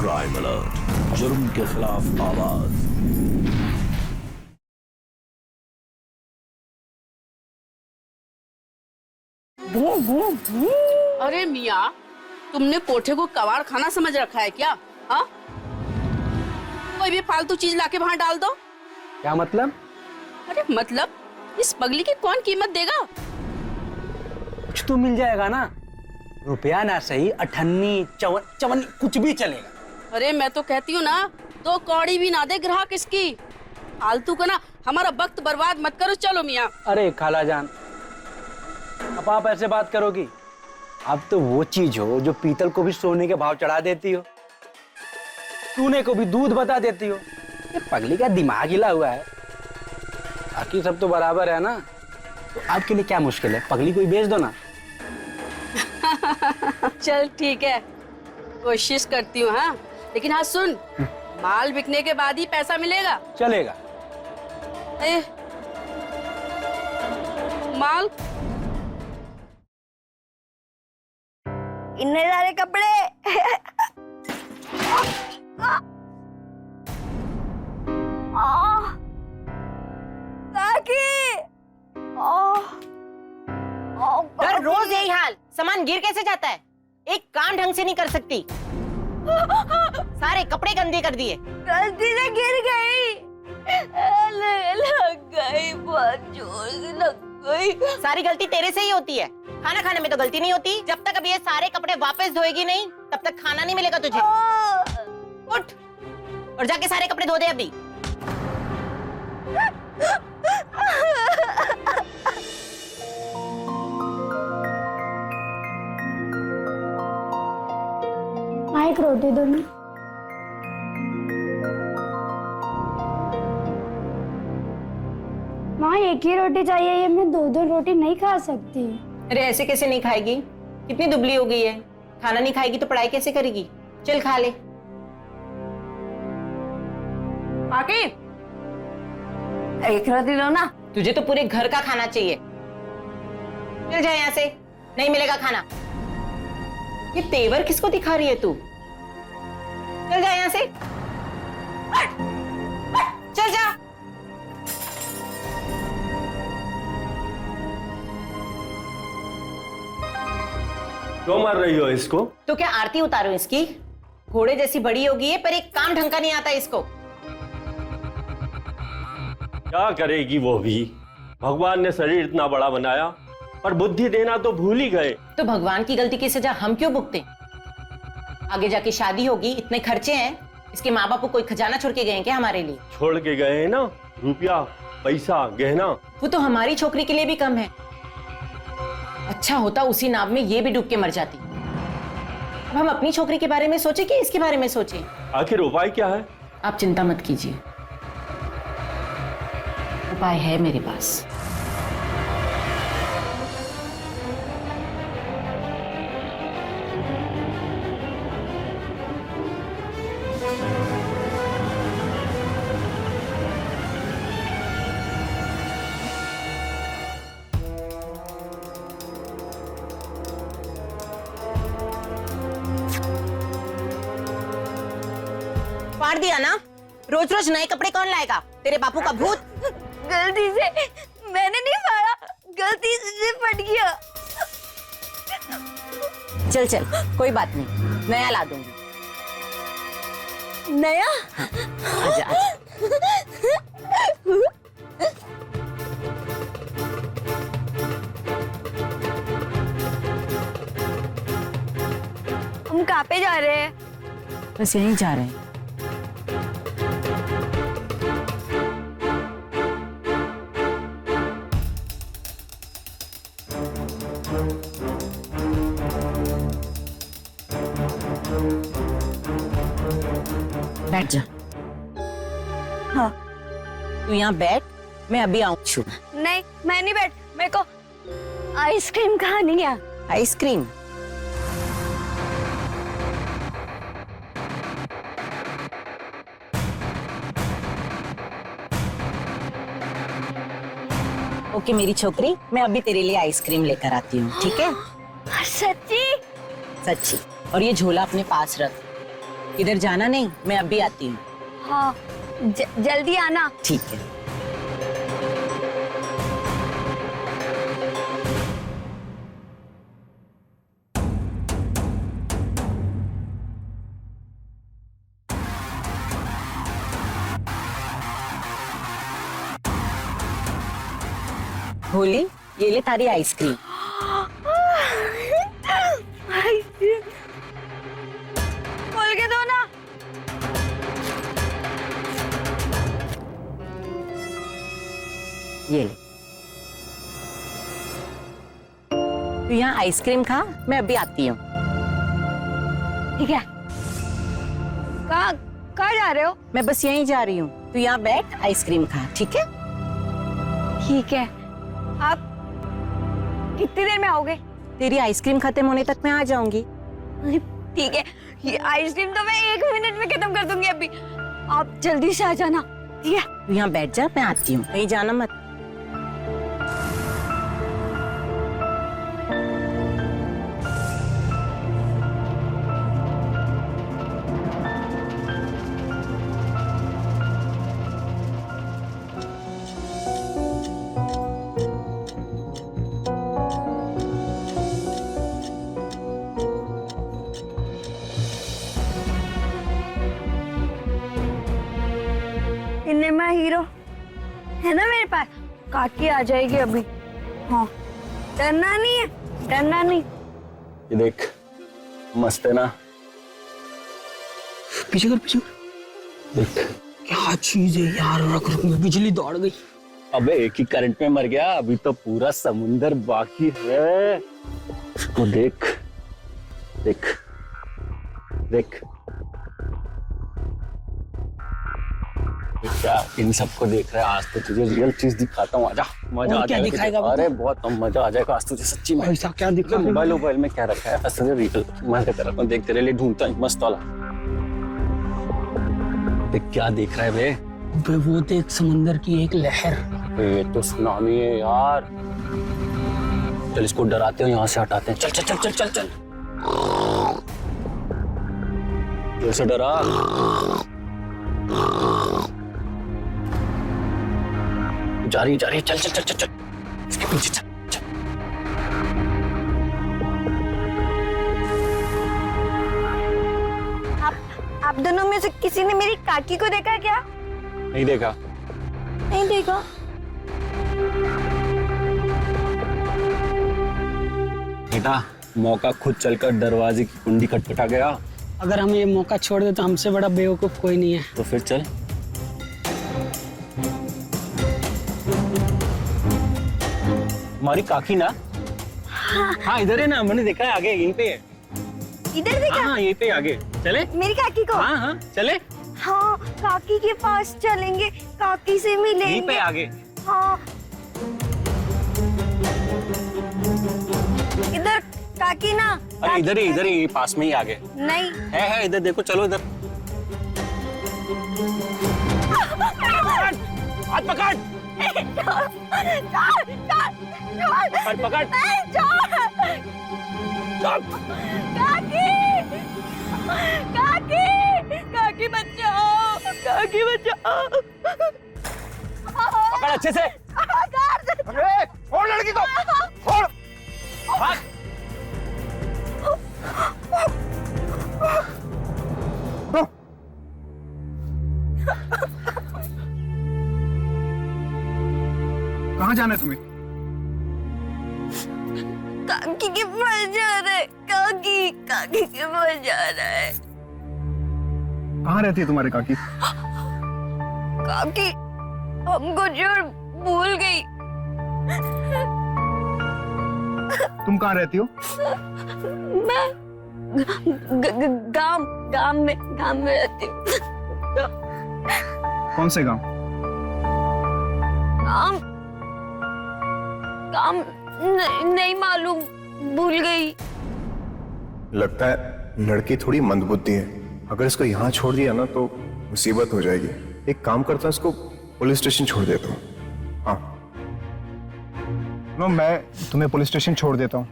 Crime alert, जुर्म के खिलाफ आवाज। अरे मियाँ, तुमने कोठे को कबाड़ खाना समझ रखा है क्या? हाँ, कोई भी फालतू चीज लाके वहाँ डाल दो। क्या मतलब? अरे मतलब इस पगली की कौन कीमत देगा? कुछ तो मिल जाएगा ना, रुपया ना सही, अठन्नी चवन्नी कुछ भी चलेगा। अरे मैं तो कहती हूँ ना, 2 कौड़ी भी ना दे ग्राहक इसकी। फालतू का ना हमारा वक्त बर्बाद मत करो। चलो मियाँ। अरे खाला जान, अब आप ऐसे बात करोगी? अब तो वो चीज हो जो पीतल को भी सोने के भाव चढ़ा देती हो, चूने को भी दूध बता देती हो। ये पगली का दिमाग हिला हुआ है। बाकी सब तो बराबर है ना, तो आपके लिए क्या मुश्किल है? पगली को ही बेच दो ना। चल ठीक है, कोशिश करती हूँ। हाँ, लेकिन हाँ सुन, माल बिकने के बाद ही पैसा मिलेगा। चलेगा। माल इतने सारे कपड़े। हर रोज यही हाल, सामान गिर कैसे जाता है? एक काम ढंग से नहीं कर सकती। सारे कपड़े गंदे कर दिए। गलती से गिर गई, लग गई, बहुत जोर से लग गई। सारी गलती तेरे से ही होती है। खाना खाने में तो गलती नहीं होती। जब तक अब ये सारे कपड़े वापस धोएगी नहीं, तब तक खाना नहीं मिलेगा तुझे। उठ और जाके सारे कपड़े धो दे अभी। एक रोटी दो ना। माँ एक ही रोटी चाहिए, ये मैं 2 रोटी नहीं खा सकती। अरे ऐसे कैसे नहीं खाएगी? कितनी दुबली हो गई है। खाना नहीं खाएगी तो पढ़ाई कैसे करेगी? चल खा ले। आके एक रोटी दो ना। तुझे तो पूरे घर का खाना चाहिए। चल जा यहाँ से, नहीं मिलेगा खाना। ये तेवर किसको दिखा रही है तू? चल जा यहाँ से, चल जा। क्यों मार रही हो इसको? तो क्या आरती उतारो इसकी? घोड़े जैसी बड़ी होगी है, पर एक काम ढंग का नहीं आता इसको। क्या करेगी वो भी? भगवान ने शरीर इतना बड़ा बनाया, पर बुद्धि देना तो भूल ही गए। तो भगवान की गलती की सजा हम क्यों भुगते? आगे जाके शादी होगी, इतने खर्चे हैं। इसके माँ बाप को कोई खजाना छोड़ के गए हैं क्या हमारे लिए? छोड़ के गए हैं ना, रुपया पैसा गहना। वो तो हमारी छोकरी के लिए भी कम है। अच्छा होता उसी नाव में ये भी डूब के मर जाती। अब हम अपनी छोकरी के बारे में सोचे कि इसके बारे में सोचे? आखिर उपाय क्या है? आप चिंता मत कीजिए, उपाय है मेरे पास। फाड़ दिया ना? रोज रोज नए कपड़े कौन लाएगा? तेरे बापू का भूत। गलती से मैंने नहीं फाड़ा, गलती से फट गया। चल चल, कोई बात नहीं, नया ला दूंगी। नया? आजा आजा। हम कहाँ पे जा रहे हैं? बस यहीं जा रहे हैं। बैठ जा। हाँ। तू यहाँ बैठ, मैं अभी आऊँ। नहीं, मैं नहीं बैठ, मेरे को आइसक्रीम खानी है। आइसक्रीम? ओके मेरी छोकरी, मैं अभी तेरे लिए आइसक्रीम लेकर आती हूँ, ठीक है? सच्ची? सच्ची। और ये झोला अपने पास रख, इधर जाना नहीं, मैं अभी आती हूँ। हाँ जल्दी आना। ठीक है। भोली, ये ले तारी आइसक्रीम। खोल के दो ना। ये ले। तू यहाँ आइसक्रीम खा, मैं अभी आती हूँ। ठीक है। कहाँ जा रहे हो? मैं बस यहीं जा रही हूँ, तू यहाँ बैठ आइसक्रीम खा, ठीक है? ठीक है। आप कितनी देर में आओगे? तेरी आइसक्रीम खत्म होने तक मैं आ जाऊंगी। ठीक है, ये आइसक्रीम तो मैं 1 मिनट में खत्म कर दूंगी अभी। आप जल्दी से आ जाना, ठीक है? तू यहाँ बैठ जा, मैं आती हूँ, कहीं जाना मत। सिनेमा हीरो है ना मेरे पास, काकी आ जाएगी अभी। हाँ, डरना नहीं है, डरना नहीं। ये देख, मस्त है ना? पीछे कर। देख, क्या चीज है यार, रख रख में बिजली दौड़ गई। अबे एक ही करंट में मर गया, अभी तो पूरा समुंदर बाकी है। उसको देख, देख, देख। क्या इन सबको देख रहा है? आज तो तुझे रियल चीज दिखाता हूँ, आजा। मजा आ क्या जाएगा दिखाएगा? अरे बहुत मजा आ जाएगा आज तुझे, सच्ची में। ऐसा क्या दिखा? मोबाइल में क्या रखा है? असल में रियल मजा कर रहा हूँ, देख तेरे लिए ढूंढता हूँ मस्त वाला। देख क्या देख रहा है बे? बे वो देख, समंदर की एक लहर। ये तो सुनामी है यार। चल इसको डराते हो, यहाँ से हटाते हैं। चल चल चल चल चल चल, जैसे डरा। जा रही चल चल चल चल चल, इसके पीछे चल चल। आप दोनों में से किसी ने मेरी काकी को देखा क्या? नहीं देखा। नहीं देखा। बेटा, मौका खुद चलकर दरवाजे की कुंडी खटखटा गया। अगर हम ये मौका छोड़ दे तो हमसे बड़ा बेवकूफ कोई नहीं है। तो फिर चल। हमारी काकी ना? हाँ इधर है ना, मैंने देखा है, आगे यहीं पे है। इधर देखा? हाँ यहीं पे आगे। चले? मेरी काकी को? हाँ हाँ चले। हाँ, काकी के पास चलेंगे, काकी से मिलेंगे। यहीं पे आगे। हाँ। इधर काकी ना। अरे इधर ही पास में ही आगे नहीं है इधर देखो, चलो इधर। हाथ पकड़, हाथ पकड़। काकी बचाओ, काकी बचाओ। पकड़ अच्छे से। अरे छोड़ लड़की को, छोड़। भाग। कहाँ जाना है तुम्हें? काकी के पास जा रहा है, काकी के पास जा रहा है। कहाँ रहती है तुम्हारी काकी? काकी हमको छोड़ भूल गई। तुम कहाँ रहती हो? मैं गांव में रहती हूँ। कौन से गांव? गांव नहीं मालूम, भूल गई। लगता है लड़की थोड़ी मंदबुद्धि है। अगर इसको यहाँ छोड़ दिया ना तो मुसीबत हो जाएगी। एक काम करता हूँ, इसको पुलिस स्टेशन छोड़ देता हूँ। हाँ नो, मैं तुम्हें पुलिस स्टेशन छोड़ देता हूँ।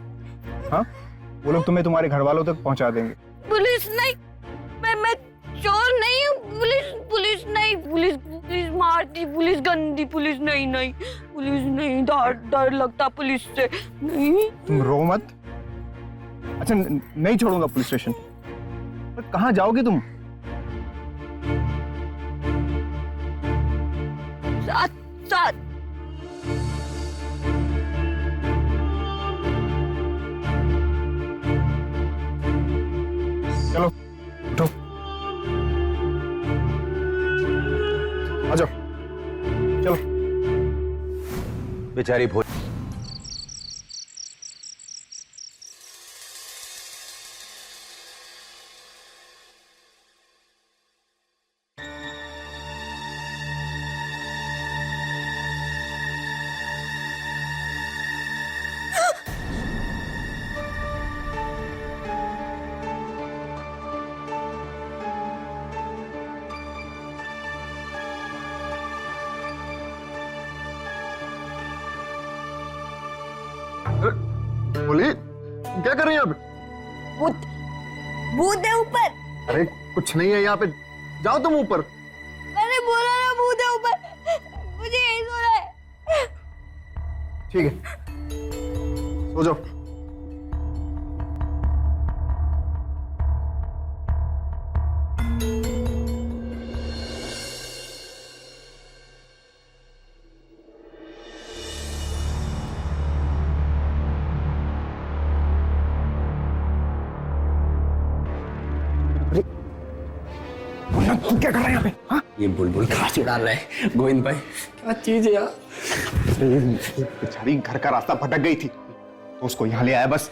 हाँ, वो लोग तुम्हें तुम्हारे घर वालों तक पहुँचा देंगे। पुलिस नहीं, मैं पुलिस नहीं नहीं, पुलिस नहीं, डर डर लगता पुलिस से नहीं। तुम रो मत। अच्छा नहीं छोड़ूंगा पुलिस स्टेशन, पर कहाँ जाओगे तुम? साथ साथ। चलो उठो, आ जाओ, चलो। बेचारी भोली। बोली क्या कर रही है यहाँ पे? भूत भूत है ऊपर। अरे कुछ नहीं है यहाँ पे, जाओ तुम ऊपर। मैंने बोला ना भूत है ऊपर, मुझे यही सोना है। ठीक है सो जाओ। तू क्या कर रहा है यहाँ पे? हाँ? ये बुलबुल कहाँ से डाल रहा है गोविंद भाई? क्या चीज है यार? बेचारी घर का रास्ता भटक गई थी तो उसको यहाँ ले आया बस,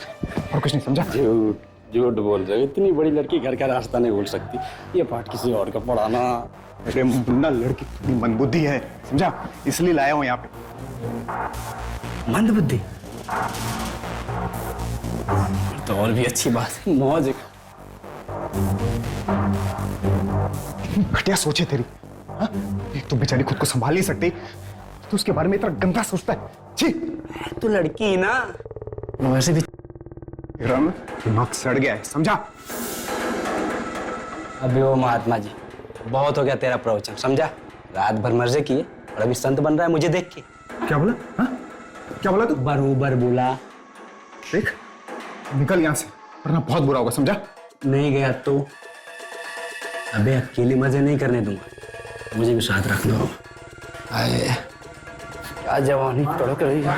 और कुछ नहीं, समझा? झूठ बोल रहे हो, इतनी बड़ी लड़की घर का रास्ता नहीं भूल सकती। ये पाठ किसी और का पढ़ाना। अरे मुन्ना लड़की थोड़ी मंदबुद्धि है, समझा? इसलिए लाया हूँ यहाँ पे। मंदबुद्धि तो और भी अच्छी बात है, मौज है। घटिया सोचे तेरी। हाँ? एक तो बेचारी खुद को संभाल नहीं सकती तो उसके बारे में इतना गंदा सोचता है। छी! तो लड़की ही ना, वैसे भी तेरा ना दिमाग सड़ गया है, समझा? अभी वो महात्मा जी, बहुत हो गया तेरा प्रवचन, समझा? रात भर मर्जे किए और अभी संत बन रहा है मुझे देख के। क्या बोला? हाँ? क्या बोला तू? बरोबर बोला। देख निकल यहाँ से, वरना बहुत बुरा होगा, समझा? नहीं गया तो अबे अकेले मजे नहीं करने दूंगा, मुझे भी साथ रख लो। आए क्या जवानी तड़क रही है।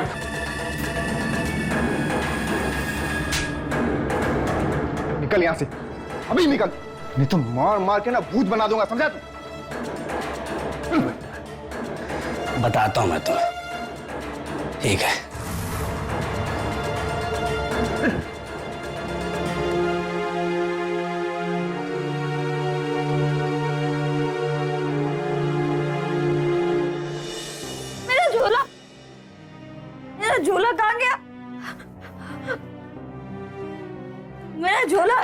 निकल यहाँ से, अभी निकल, नहीं तो मार मार के ना भूत बना दूंगा, समझा तू? बताता हूं मैं तुम्हें, ठीक है? मेरा झोला कहाँ गया? मेरा झोला।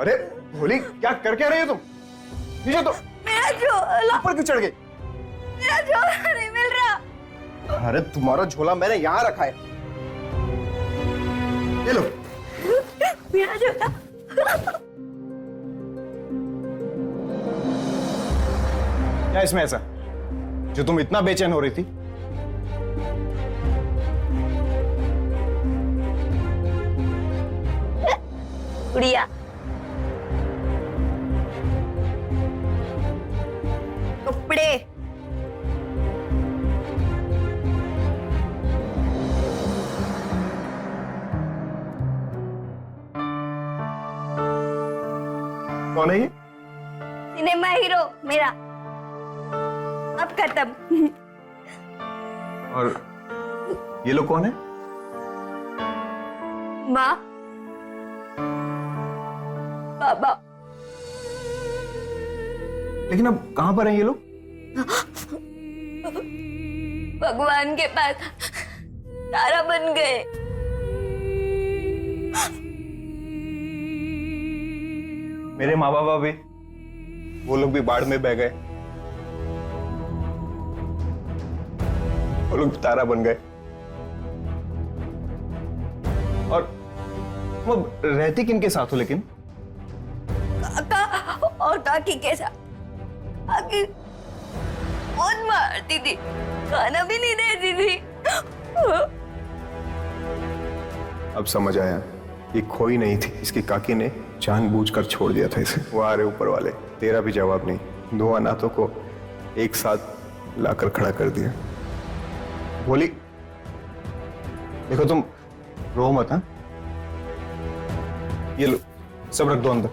अरे भोली क्या कर क्या रही हो तुम? नीचे तो। मेरा झोला ऊपर क्यों चढ़ गई? मेरा झोला नहीं मिल रहा। अरे तुम्हारा झोला मैंने यहाँ रखा है, ये लो। मेरा झोला। क्या इसमें ऐसा जो तुम इतना बेचैन हो रही थी? गुड़िया। कपड़े। कौन है ये? सिनेमा हीरो मेरा, अब खत्म। और ये लोग कौन है? माँ, बाबा। लेकिन अब कहां पर हैं ये लोग? भगवान के पास तारा बन गए। मेरे माँ बाप भी, वो लोग भी बाढ़ में बह गए, वो लोग तारा बन गए। और वो रहती किनके साथ हो? लेकिन काका और काकी के साथ। काकी बहुत मारती थी, खाना भी नहीं देती थी। अब समझ आया, ये खोई नहीं थी, इसकी काकी ने जानबूझकर छोड़ दिया था इसे। वो आ रहे ऊपर वाले, तेरा भी जवाब नहीं। दो अनाथों को एक साथ लाकर खड़ा कर दिया। बोली देखो तुम रो मत। हाँ, ये लो, सब रख दो अंदर।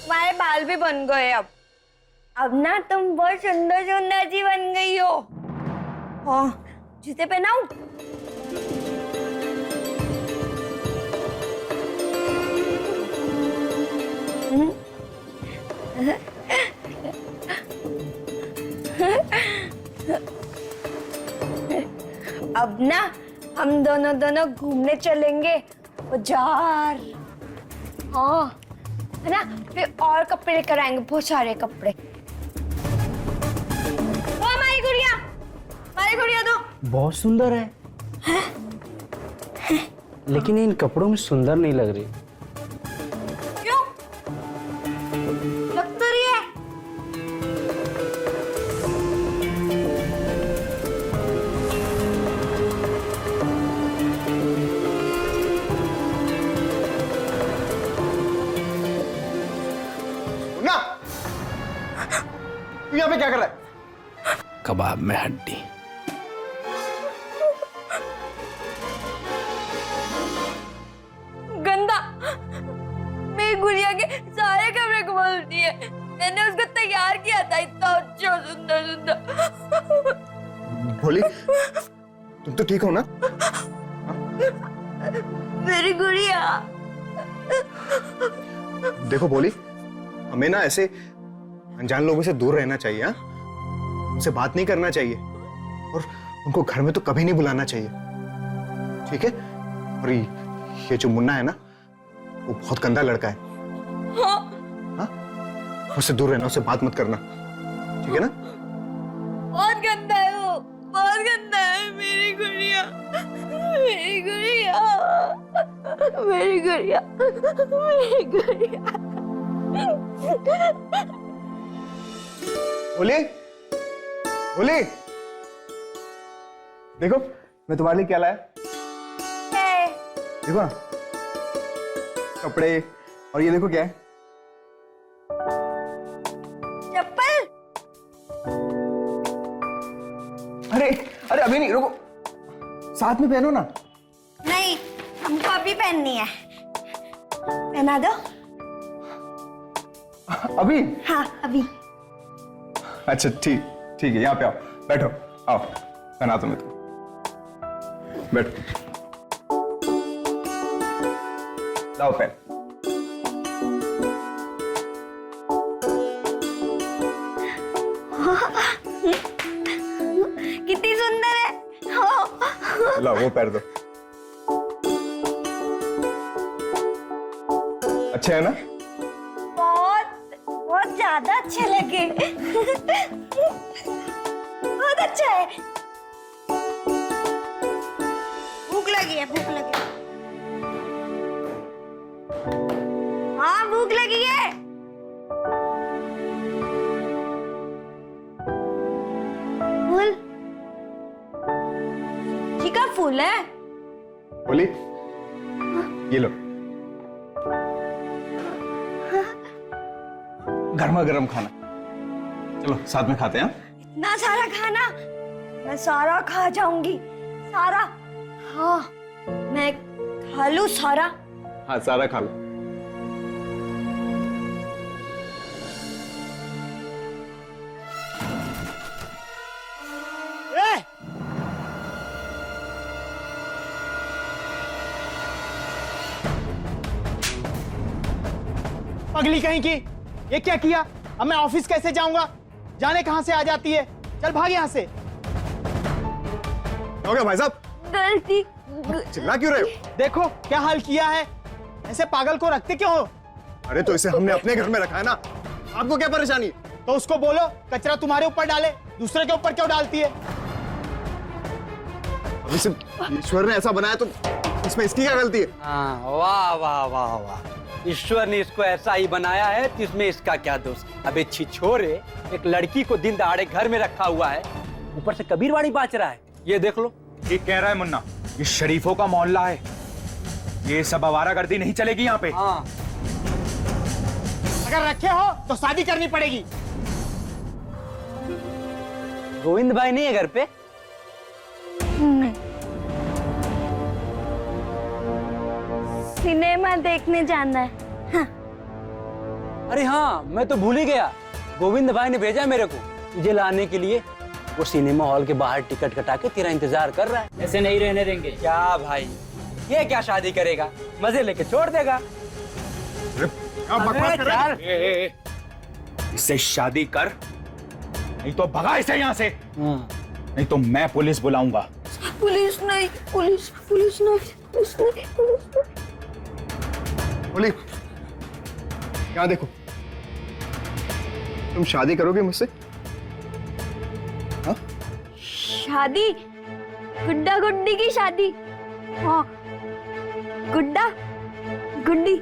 तुम्हारे बाल भी बन गए अब ना तुम बहुत सुंदर सुंदर सी बन गई हो। हाँ, जूते पहनाऊं? अब ना हम दोनों घूमने चलेंगे बाजार। हाँ, है ना? फिर और कपड़े लेकर आएंगे, बहुत सारे कपड़े। ओ हमारी गुड़िया दो। बहुत सुंदर है, लेकिन इन कपड़ों में सुंदर नहीं लग रही। क्यों? लग तो रही है। ना, तू यहाँ पे क्या कर रहा है? कबाब में हड्डी। गंदा, मेरी गुड़िया के सारे कपड़े को बोलती है। मैंने उसको तैयार किया था, इतना अच्छा सुंदर। बोली तुम तो ठीक हो ना? मेरी गुड़िया। देखो बोली, हमें ना ऐसे अनजान लोगों से दूर रहना चाहिए। हाँ, उनसे बात नहीं करना चाहिए और उनको घर में तो कभी नहीं बुलाना चाहिए, ठीक है? और ये जो मुन्ना है ना, वो बहुत गंदा लड़का है। हाँ? उससे दूर रहना, उससे बात मत करना, ठीक है ना? बहुत गंदा है वो, बहुत गंदा है। मेरी गुड़िया, मेरी गुड़िया, मेरी गुड़िया, मेरी गुड़िया। बोली, बोली, देखो मैं तुम्हारे लिए क्या लाया। देखो ना, कपड़े, और ये देखो क्या है। चप्पल। अरे अरे अभी नहीं, रुको, साथ में पहनो ना। नहीं, हमको अभी पहननी है। पहना दो। अभी? हाँ, अभी। अच्छा ठीक, ठीक है, यहाँ पे आओ, बैठो, आओ, पहना दो मैं तुम, बैठो, लाओ पहन। कितनी सुंदर है। हाँ। लाओ वो पैर दो। अच्छा है ना? बहुत ज्यादा अच्छे लगे। बहुत अच्छा है। भूख लगी है, भूख लगी है। हाँ, भूख लगी है। फूल, जी का फूल है। बोली, ये लो, गर्मा गर्म खाना, चलो साथ में खाते हैं। इतना सारा खाना, मैं सारा खा जाऊंगी, सारा। हाँ, मैं खा लूं सारा। हाँ, सारा खा लो। पगली कहीं की, ये क्या किया? अब मैं ऑफिस कैसे जाऊंगा? जाने कहां से आ जाती है? चल भाग यहां से। हो गया भाई साहब? गलती। चिल्ला क्यों रहे हो? देखो क्या हाल किया है, ऐसे पागल को रखते क्यों हो? अरे तो इसे हमने अपने घर में रखा है ना, आपको क्या परेशानी है? तो उसको बोलो कचरा तुम्हारे ऊपर डाले, दूसरे के ऊपर क्यों डालती है? अब इसे ईश्वर ने ऐसा बनाया तो इसमें इसकी क्या गलती है? हाँ, वाह वाह वाह वाह, ईश्वर ने इसको ऐसा ही बनाया है तो इसमें इसका क्या दोष। अबे छिछोरे, एक लड़की को दिन दहाड़े घर में रखा हुआ है, ऊपर से कबीरवाड़ी बाँच रहा है। ये देख लो। ठीक कह रहा है मुन्ना, ये शरीफों का मोहल्ला है, ये सब आवारागर्दी नहीं चलेगी यहाँ पे। हाँ, अगर रखे हो तो शादी करनी पड़ेगी। गोविंद भाई नहीं है घर पे? सिनेमा देखने जाना है। हाँ। अरे हाँ, मैं तो भूल ही गया। गोविंद भाई ने भेजा मेरे को तुझे लाने के लिए। वो सिनेमा हॉल के बाहर टिकट कटा के तेरा इंतजार कर रहा है। ऐसे नहीं रहने देंगे। क्या भाई, ये क्या शादी करेगा, मजे लेके छोड़ देगा। बकवास कर रहा है? अरे इससे शादी कर, नहीं तो भगा इसे यहाँ से, नहीं तो मैं पुलिस बुलाऊंगा। पुलिस नहीं, पुलिस पुलिस नहीं, पुलिस नहीं, पुलिस नहीं। बोली, यहाँ देखो, तुम शादी करोगे मुझसे? हाँ? शादी? गुड्डा गुड्डी की शादी? हाँ, गुड्डा गुड्डी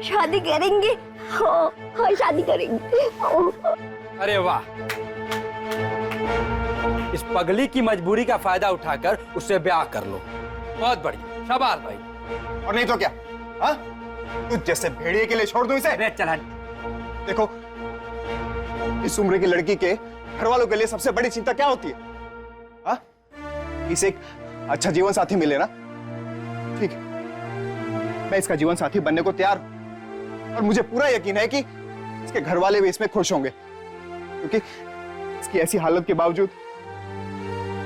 शादी करेंगे। हाँ हाँ, शादी करेंगे। हाँ। अरे वाह, इस पगली की मजबूरी का फायदा उठाकर उससे ब्याह कर लो। बहुत बढ़िया, शाबाश भाई। और नहीं तो क्या? हाँ? तू जैसे भेड़िए के लिए छोड़ दूं इसे? अरे चला। देखो, इस उम्र की लड़की के घर वालों के लिए सबसे बड़ी चिंता क्या होती है? हाँ? इसे एक अच्छा जीवन साथी मिले ना, ठीक है, मैं इसका जीवन साथी बनने को तैयार हूं। और मुझे पूरा यकीन है कि इसके घर वाले भी इसमें खुश होंगे, क्योंकि इसकी ऐसी हालत के बावजूद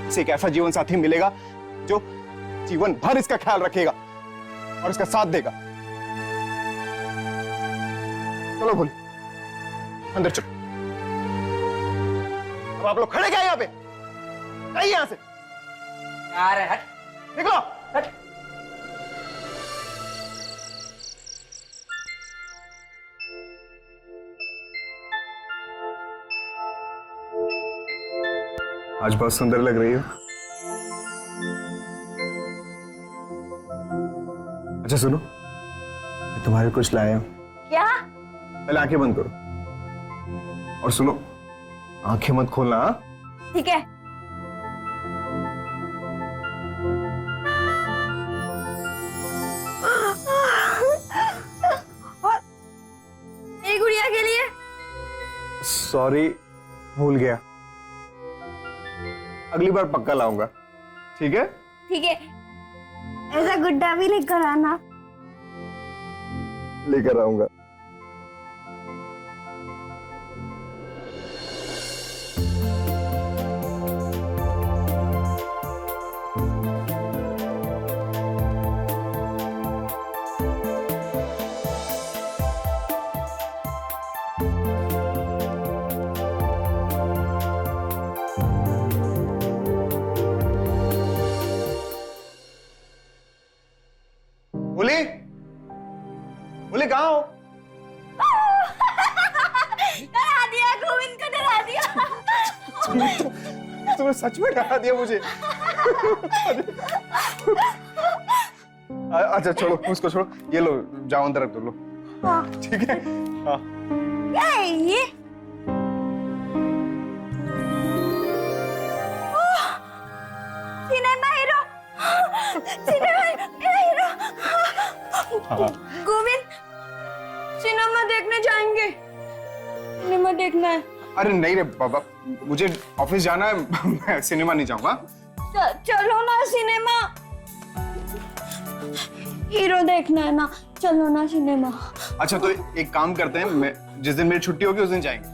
इसे एक ऐसा जीवन साथी मिलेगा जो जीवन भर इसका ख्याल रखेगा और इसका साथ देगा। चलो बोली, अंदर चलो। अब आप लोग खड़े क्या यहाँ पे? नहीं, यहां से अरे हट, निकलो। हट। आज बहुत सुंदर लग रही हो। अच्छा सुनो, मैं तुम्हारे कुछ लाया हूं। क्या? पहले आंखें बंद करो और सुनो, आंखें मत खोलना। हाँ? ठीक है। और मेरी गुड़िया के लिए? सॉरी, भूल गया, अगली बार पक्का लाऊंगा। ठीक है? ठीक है, ऐसा गुड्डा भी लेकर आना। लेकर आऊंगा। बोली, बोली कहाँ हो? डरा दिया, गोविंद को डरा दिया। तुमने सच में डरा दिया मुझे। अच्छा छोड़ो, उसको छोड़ो, ये लो, जाओ अंदर रख दो, लो। ठीक है? हाँ। क्या है ये? Cinema hero, cinema hero. Govind, cinema देखने जाएंगे। सिनेमा देखना है। अरे नहीं रे बाबा, मुझे ऑफिस जाना है, मैं सिनेमा नहीं जाऊंगा। चलो ना सिनेमा, हीरो देखना है ना, चलो ना सिनेमा। अच्छा तो एक काम करते हैं, मैं जिस दिन मेरी छुट्टी होगी उस दिन जाएंगे।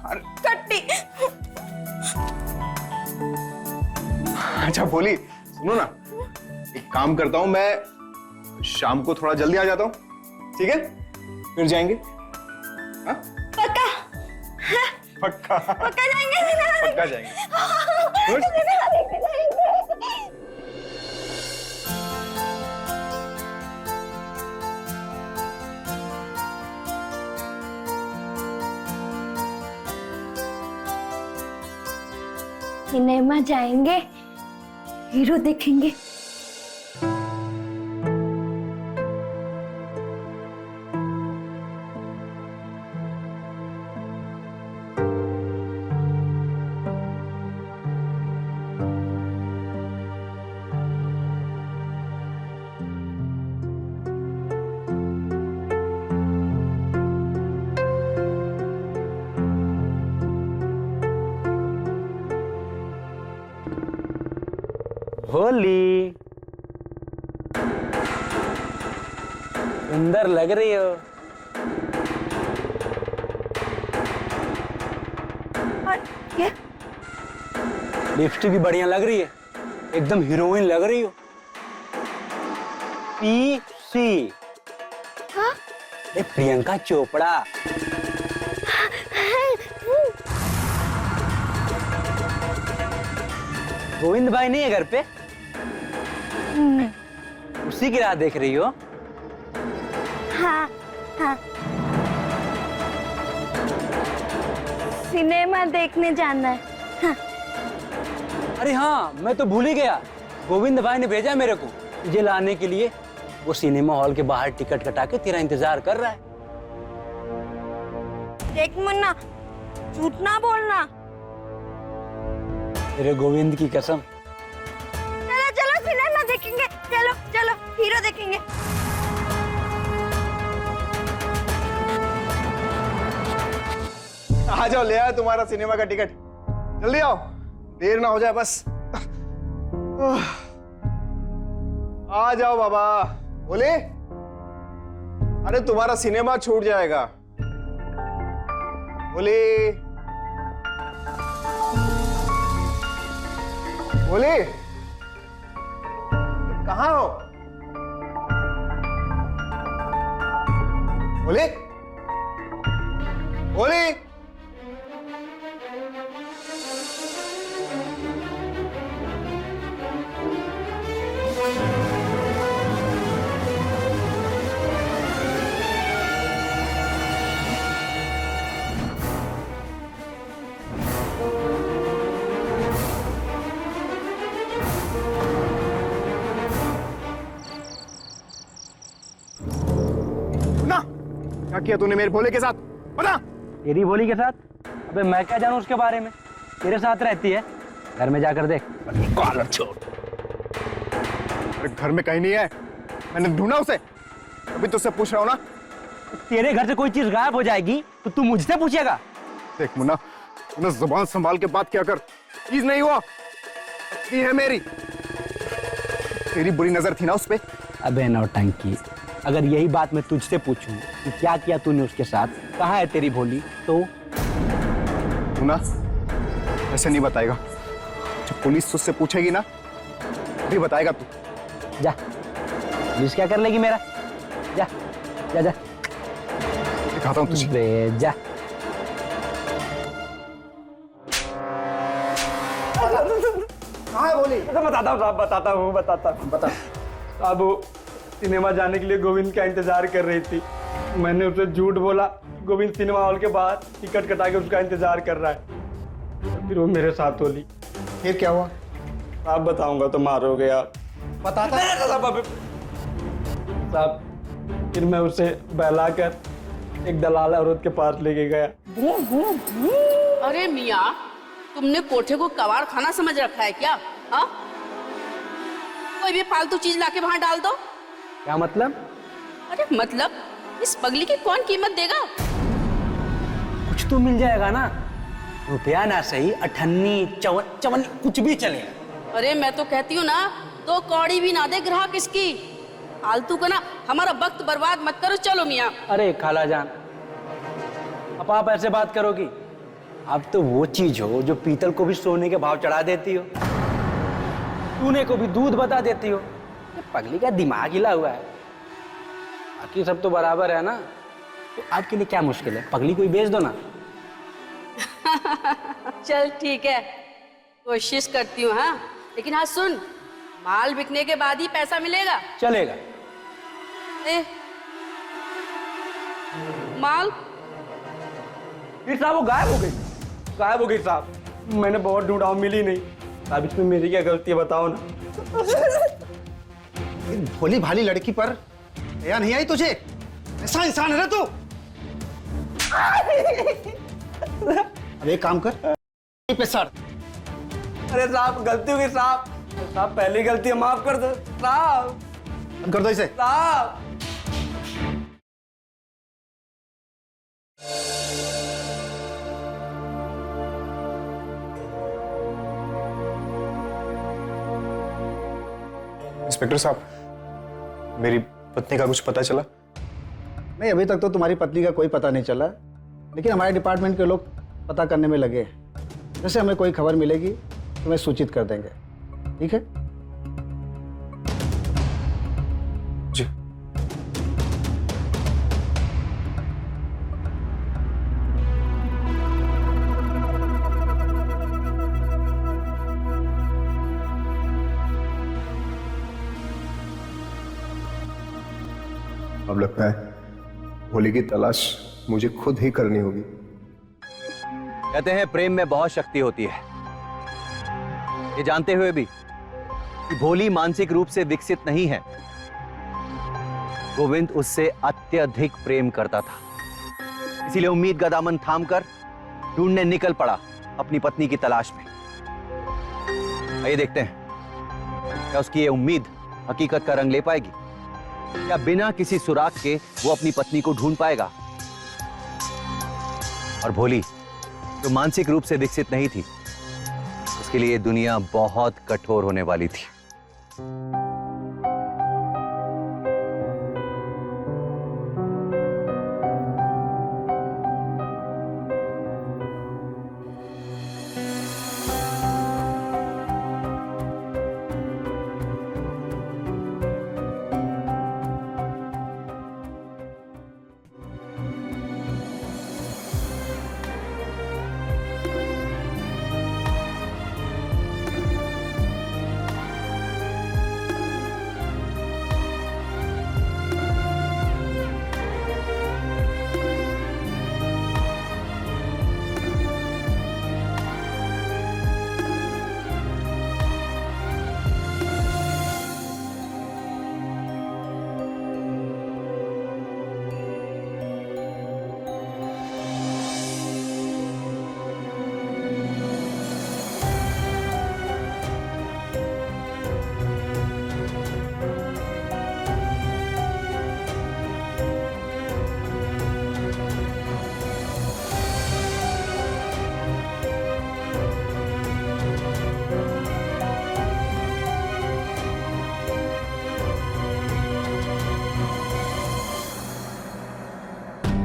अरे छुट्टी। अच्छा बोली, सुनो ना, एक काम करता हूँ, मैं शाम को थोड़ा जल्दी आ जाता हूँ, ठीक है? फिर जाएंगे। हाँ? पक्का? पक्का पक्का जाएंगे सिनेमा पक्का जाएंगे। Good? सिनेमा देखने जाएंगे। सिनेमा जाएंगे, हीरो देखेंगे। भोली, सुंदर लग रही हो। और ये लिपस्टिक भी बढ़िया लग रही है, एकदम हीरोइन लग रही हो। पीसी, हाँ? ये प्रियंका चोपड़ा। गोविंद भाई नहीं है घर पे? उसी की राह देख रही हो? हाँ हाँ, सिनेमा देखने जाना है। हाँ। अरे हाँ, मैं तो भूल ही गया। गोविंद भाई ने भेजा मेरे को तुझे लाने के लिए। वो सिनेमा हॉल के बाहर टिकट कटा के तेरा इंतजार कर रहा है। देख मुन्ना, झूठ ना बोलना। तेरे गोविंद की कसम। चलो चलो सिनेमा देखेंगे, चलो चलो हीरो देखेंगे। आ जाओ, ले आया तुम्हारा सिनेमा का टिकट। जल्दी आओ, देर ना हो जाए बस। आ जाओ बाबा। बोले, अरे तुम्हारा सिनेमा छूट जाएगा। बोले बोले, कहाँ हो? बोले बोले, ना क्या किया तूने मेरे भोले के साथ? बता। तेरी भोली के साथ? अबे मैं क्या जानूं उसके बारे में? तेरे साथ रहती है, घर में जाकर देख। कॉलर छोड़। अरे घर में कहीं नहीं है, मैंने ढूंढा उसे, अभी तुझसे पूछ रहा हूं ना। तेरे घर से कोई चीज गायब हो जाएगी तो तू मुझसे पूछेगा? देख मुन्ना, तूने जुबान संभाल के बात किया कर। चीज नहीं हुआ, ये है मेरी। तेरी बुरी नजर थी ना उस पे। अबे नौटंकी, अगर यही बात मैं तुझसे पूछूं कि क्या किया तूने उसके साथ, कहाँ है तेरी भोली, तो मुन्ना ऐसे नहीं बताएगा। जब पुलिस तुझसे पूछेगी ना, अभी बताएगा तू। जा, पुलिस क्या कर लेगी मेरा? जा जा जा, दिखाता हूँ तुझे। बे जा। कहाँ है बोली? बताता हूँ साहब, बताता हूँ। बता। साहब वो सिनेमा जाने के लिए गोविंद का इंतजार कर रही थी। मैंने उसे झूठ बोला, गोविंद सिनेमा हॉल के बाहर टिकट कटा के उसका इंतजार कर रहा है। फिर वो मेरे साथ होली। फिर क्या हुआ? आप बताऊंगा तो मारोगे आप। बताता। साहब फिर मैं उसे बहला कर एक दलाल औरत के पास लेके गया। अरे मियाँ, तुमने कोठे को कबाड़ खाना समझ रखा है क्या? हाँ, कोई भी फालतू चीज लाके वहां डाल दो। क्या मतलब? अरे मतलब, इस पगली की कौन कीमत देगा? कुछ तो मिल जाएगा ना, रुपया ना सही, 98 54 कुछ भी चलेगा। अरे मैं तो कहती हूँ ना, 2 कौड़ी भी ना दे ग्राहक इसकी। फालतू का ना हमारा वक्त बर्बाद मत करो। चलो मियाँ। अरे खालाजान, अब आप ऐसे बात करोगी? आप तो वो चीज हो जो पीतल को भी सोने के भाव चढ़ा देती हो, चूने को भी दूध बता देती हो। ये पगली का दिमाग हिला हुआ है। बाकी सब तो बराबर है ना, तो आपके लिए क्या मुश्किल है? पगली कोई बेच दो ना। चल ठीक है, कोशिश करती हूँ। हाँ, लेकिन हाँ सुन, माल बिकने के बाद ही पैसा मिलेगा। चलेगा। ए, माल फिर साहब वो गायब हो गई साहब। मैंने बहुत ढूंढा, मिली नहीं। साहब इसमें मेरी क्या गलती है, बताओ ना। भोली भाली लड़की पर दया नहीं आई तुझे? ऐसा इंसान है ना तू? अब एक काम कर, पे सर। अरे साहब गलती हो गई साहब। साहब पहली गलती है, माफ कर दो साहब। बंद कर दो इसे। साहब इंस्पेक्टर साहब, मेरी पत्नी का कुछ पता चला? नहीं, अभी तक तो तुम्हारी पत्नी का कोई पता नहीं चला, लेकिन हमारे डिपार्टमेंट के लोग पता करने में लगे हैं। जैसे हमें कोई खबर मिलेगी तो मैं सूचित कर देंगे, ठीक है? जी। अब लगता है भोली की तलाश मुझे खुद ही करनी होगी। कहते हैं प्रेम में बहुत शक्ति होती है। ये जानते हुए भी कि भोली मानसिक रूप से विकसित नहीं है, गोविंद उससे अत्यधिक प्रेम करता था। इसीलिए उम्मीद का दामन थामकर ढूंढने निकल पड़ा अपनी पत्नी की तलाश में। आइए देखते हैं क्या उसकी ये उम्मीद हकीकत का रंग ले पाएगी, या बिना किसी सुराग के वो अपनी पत्नी को ढूंढ पाएगा। और भोली जो मानसिक रूप से विकसित नहीं थी, उसके लिए दुनिया बहुत कठोर होने वाली थी।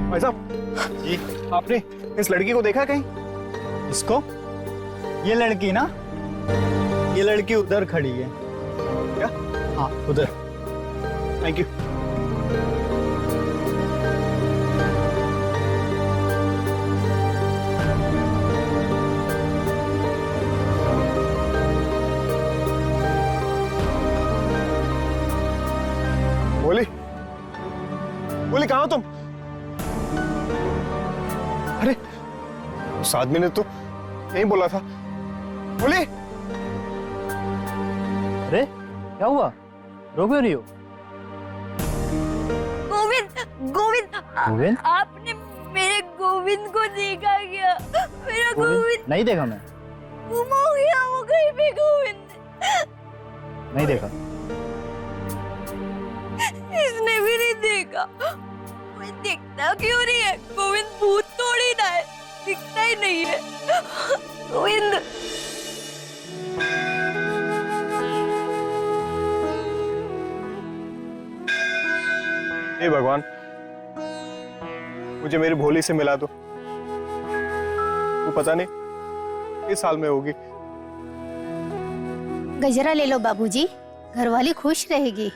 भाई साहब जी, आपने इस लड़की को देखा कहीं? इसको? ये लड़की ना, ये लड़की उधर खड़ी है। क्या? हाँ, उधर। Thank you. बोली, बोली कहाँ हो तुम? अरे उस आदमी ने तो यही बोला था। बोली। अरे क्या हुआ, रो क्यों रही हो? गोविंद, गोविंद, गोविंद? आपने मेरे गोविंद को देखा क्या? मेरा गोविंद नहीं देखा मैं। गुम हो गया वो कहीं पे। गोविंद नहीं देखा। इसने भी नहीं देखा। कोई दिखता क्यों नहीं है? गोविंद भूत थोड़ी ना है, दिखता ही नहीं है। गोविंद हे भगवान, मुझे मेरी भोली से मिला दो। वो पता नहीं किस साल में होगी। गजरा ले लो बाबूजी, घरवाली खुश रहेगी।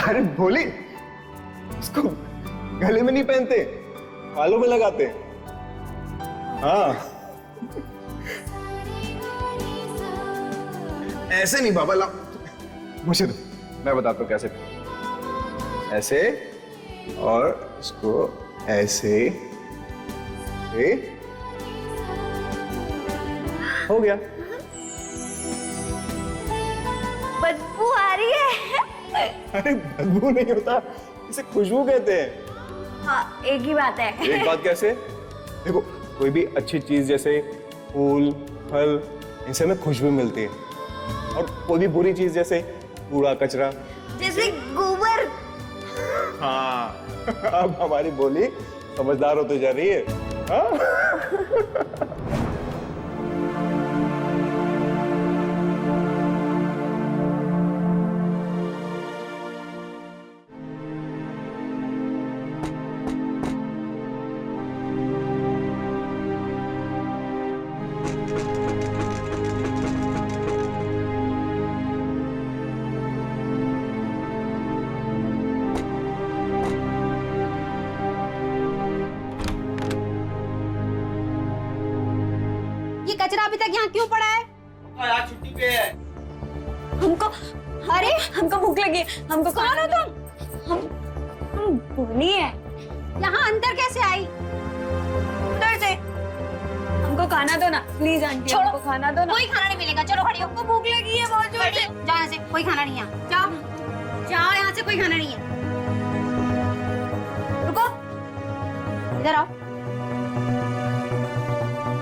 अरे भोली, इसको गले में नहीं पहनते, बालों में लगाते। हाँ, ऐसे नहीं बाबा, ला मुझे दो, मैं बताता हूँ कैसे। ऐसे, और इसको ऐसे, हो गया। बदबू आ रही है। अरे बदबू नहीं होता, इसे खुशबू कहते हैं। हाँ, एक ही बात है। एक बात कैसे? देखो, कोई भी अच्छी चीज जैसे फूल, फल, इनसे हमें खुशबू मिलती है, और कोई भी बुरी चीज जैसे कूड़ा कचरा, जैसे गोबर। हाँ अब हमारी बोली समझदार होती जा रही है। हाँ? ये कचरा अभी तक यहाँ क्यों पड़ा है? आज छुट्टी पे है। हमको, अरे हमको भूख लगी है, हमको कौन हो तुम? हम बोली है। यहाँ अंदर कैसे आई? उधर से। हमको खाना दो ना प्लीज आंटी, छोड़ो। हमको खाना दो ना। कोई खाना नहीं मिलेगा, चलो खड़ी हो। हमको भूख लगी है बहुत जोर से। जाओ यहाँ से, कोई खाना नहीं है। जाओ जाओ, यहाँ से कोई खाना नहीं है। रुको, इधर आओ।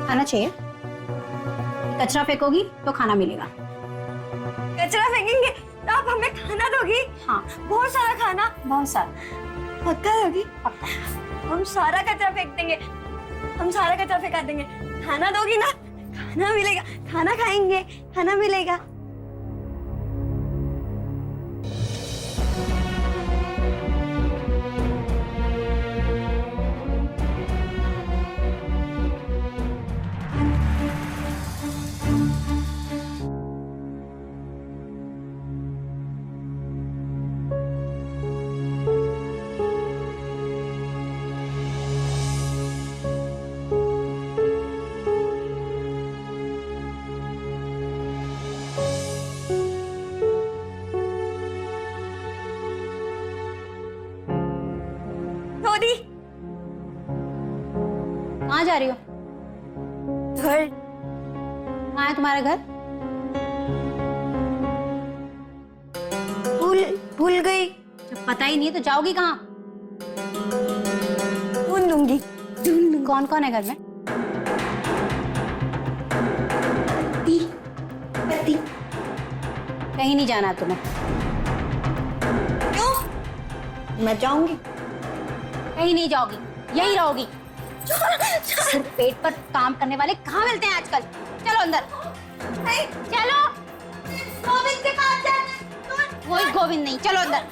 खाना चाहिए? कचरा फेंकोगी तो खाना मिलेगा। कचरा फेंकेंगे तो आप हमें खाना दोगी? हाँ, बहुत सारा खाना? बहुत सारा। पक्का दोगी? पक्का। हम सारा कचरा फेंक देंगे, हम सारा कचरा फेंका देंगे। खाना दोगी ना? खाना मिलेगा, खाना खाएंगे, खाना मिलेगा। धोदी, कहाँ जा रही हो? घर। कहाँ है तुम्हारा घर? भूल गई। जब पता ही नहीं है तो जाओगी कहाँ? ढूंढ दूंगी। कौन कौन है घर में? पति। कहीं नहीं जाना तुम्हें। क्यों? मैं जाऊंगी। कहीं नहीं जाओगी, यही रहोगी। सिर्फ पेट पर काम करने वाले कहाँ मिलते हैं आजकल? चलो अंदर। चलो, गोविंद के पास जाना। कोई गोविंद नहीं, चलो अंदर।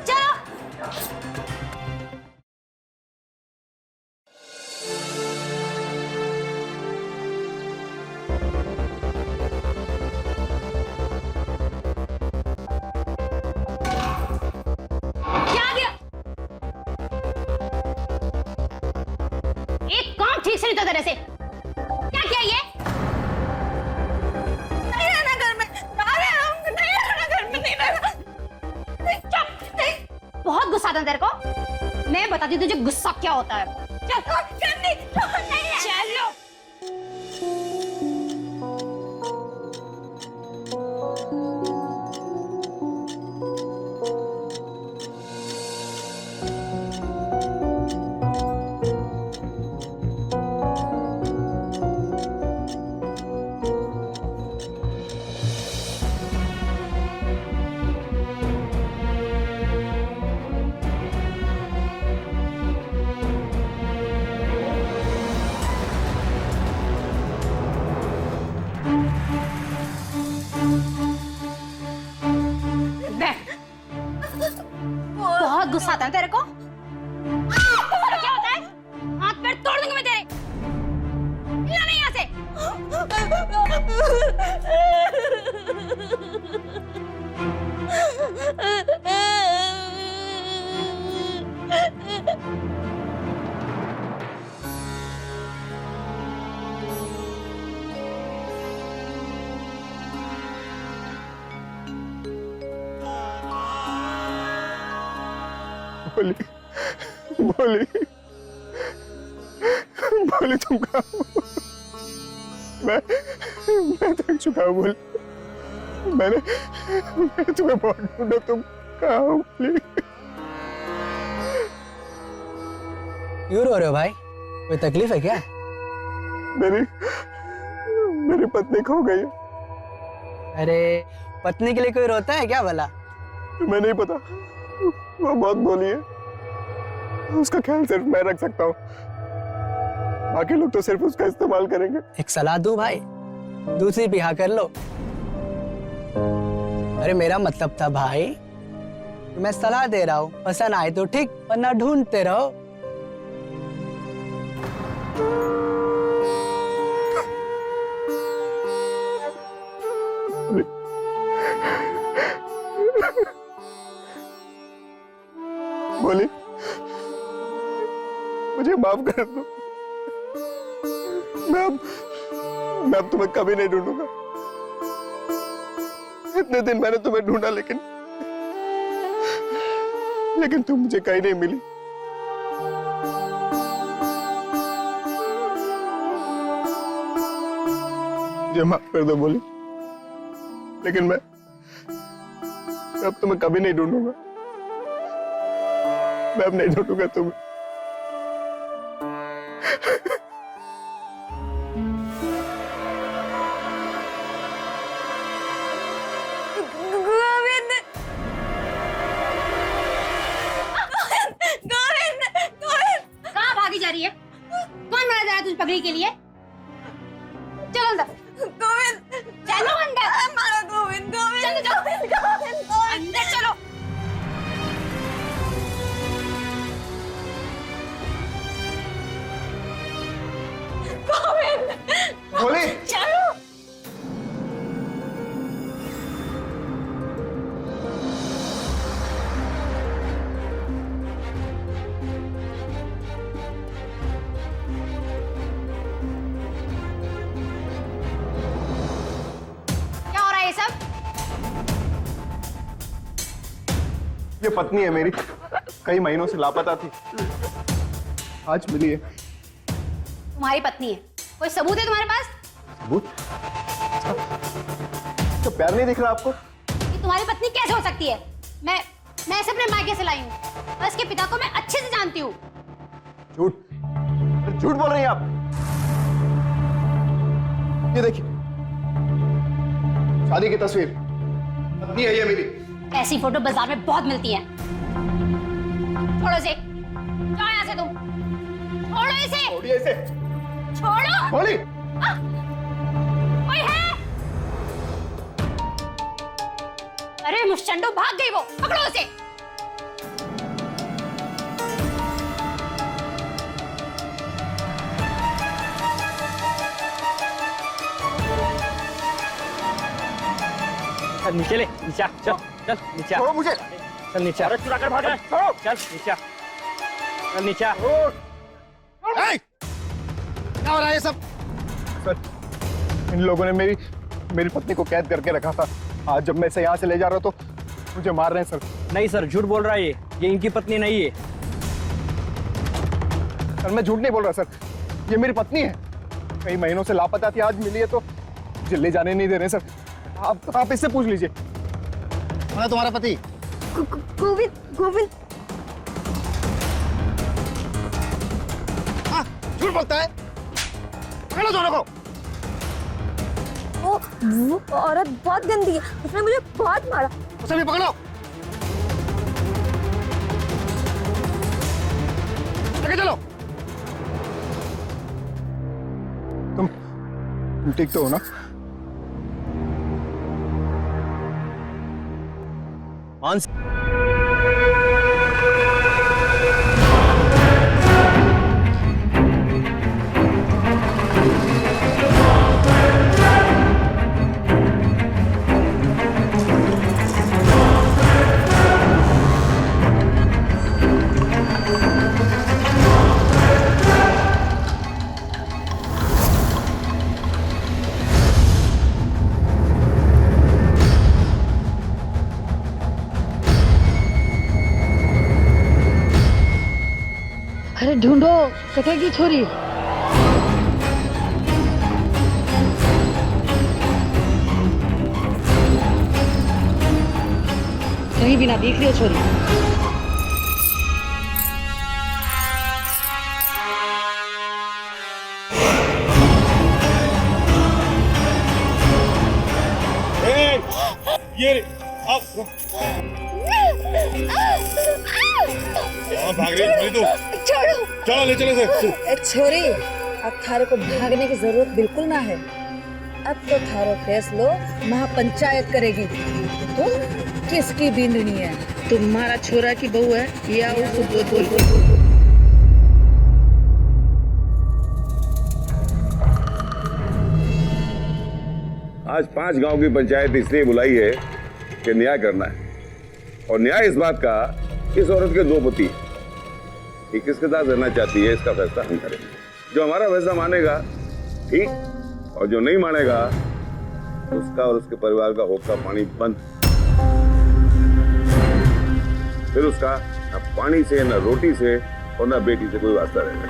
चलो। क्या गया? एक काम ठीक से नहीं था तेरे से। क्या किया ये? नहीं रहना घर में, नहीं रहना घर में, नहीं रहना। चुप! बहुत गुस्सा आता है तेरे को। मैं बताती हूँ तुझे गुस्सा क्या होता है। चल, चलो। बहुत गुस्सा आता है तेरे को? क्या होता है? हाथ पैर तोड़ दूंगी मैं तेरे। हिला नहीं यहाँ से। बोली बोली बोली तुम कहाँ हो? मैं थक चुका हूँ। बोली मैं तुम्हें बहुत ढूंढा, तुम कहाँ हो? बोली क्यों रो रहे हो भाई? कोई तकलीफ है क्या? मेरी पत्नी खो गई है। अरे पत्नी के लिए कोई रोता है क्या भला? तुम्हें नहीं पता, वो बहुत भोली है, उसका ख्याल सिर्फ मैं रख सकता हूँ, बाकी लोग तो सिर्फ उसका इस्तेमाल करेंगे। एक सलाह दूं भाई, दूसरी ब्याह कर लो। अरे मेरा मतलब था भाई कि मैं सलाह दे रहा हूँ, पसंद आए तो ठीक, वरना ढूंढते रहो। बोली, मुझे माफ कर दो, मैं अब तुम्हें कभी नहीं ढूंढूंगा। इतने दिन मैंने तुम्हें ढूंढा, लेकिन तुम मुझे कहीं नहीं मिली। मुझे माफ कर दो बोली, लेकिन मैं अब तुम्हें कभी नहीं ढूंढूंगा। मैं अब नहीं ढूंढूंगा तुम्हें। गोविंद, कहाँ भागी जा रही है? कौन मारा जा रहा है तुझे पगड़ी के लिए? चलो अंदर। गोविंद, चलो अंदर। मारो गोविंद, गोविंद, गोविंद, अंदर चलो। बोली, चलो। क्या हो रहा है ये सब? ये पत्नी है मेरी, कई महीनों से लापता थी, आज मिली है। तुम्हारी पत्नी है, कोई सबूत है तुम्हारे पास? सबूत? तो प्यार नहीं दिख रहा आपको? कि तुम्हारी पत्नी कैसे हो सकती है? मैं इसे अपने मायके से लाई हूँ और इसके पिता को मैं अच्छे से जानती हूँ। झूठ, झूठ बोल रही हैं आप। ये देखिए, शादी की तस्वीर, पत्नी है ये मेरी। ऐसी फोटो बाजार में बहुत मिलती है। छोड़ो इसे, जाओ यहाँ से तुम। छोड़ो इसे, छोड़िए इसे। छोड़ो। बोली, कोई है? अरे मुश्चंडो, भाग गई वो, पकड़ो उसे। चल नीचे ले, नीचे आ, चल चल नीचे आ। छोड़ो मुझे। चल नीचे आ। चुरा कर भाग रहा है। छोड़ो। चल नीचे आ, चल नीचे आ। क्या हो रहा है ये सब? सर, इन लोगों ने मेरी पत्नी को कैद करके रखा था। आज जब मैं इसे यहाँ से ले जा रहा हूँ तो मुझे मार रहे हैं सर। नहीं सर, झूठ बोल रहा है ये इनकी पत्नी नहीं है। सर मैं झूठ नहीं बोल रहा सर, ये मेरी पत्नी है, कई महीनों से लापता थी, आज मिली है तो मुझे ले जाने नहीं दे रहे सर। आप इससे पूछ लीजिए। कौन है तुम्हारा पति? गोविंद, गोविंद, हाँ, झूठ बोलता है। पकड़ो दोनों को। वो औरत बहुत गंदी है, उसने मुझे बहुत मारा। उसे भी पकड़ो। लेके चलो। तुम ठीक तो हो ना? अरे ढूंढो, कटे की छोरी। कहीं भी ना दिख रही है छोरी। ये आप भाग रही है तू? छोड़ो। चलो ले चलो से। छोरी, अब थारे को भागने की जरूरत बिल्कुल ना है। अब तो थारो फैसलो महापंचायत करेगी। तुम किसकी बिंदनी है? तुम्हारा छोरा की बहू है या उसको बोल। आज 5 गांव की पंचायत इसलिए बुलाई है कि न्याय करना है, और न्याय इस बात का इस औरत के 2 पति कि किसके साथ रहना चाहती है, इसका फैसला हम करेंगे। जो हमारा फैसला मानेगा ठीक, और जो नहीं मानेगा उसका और उसके परिवार का होका पानी बंद। फिर उसका न पानी से, न रोटी से और न बेटी से कोई वास्ता रहेगा।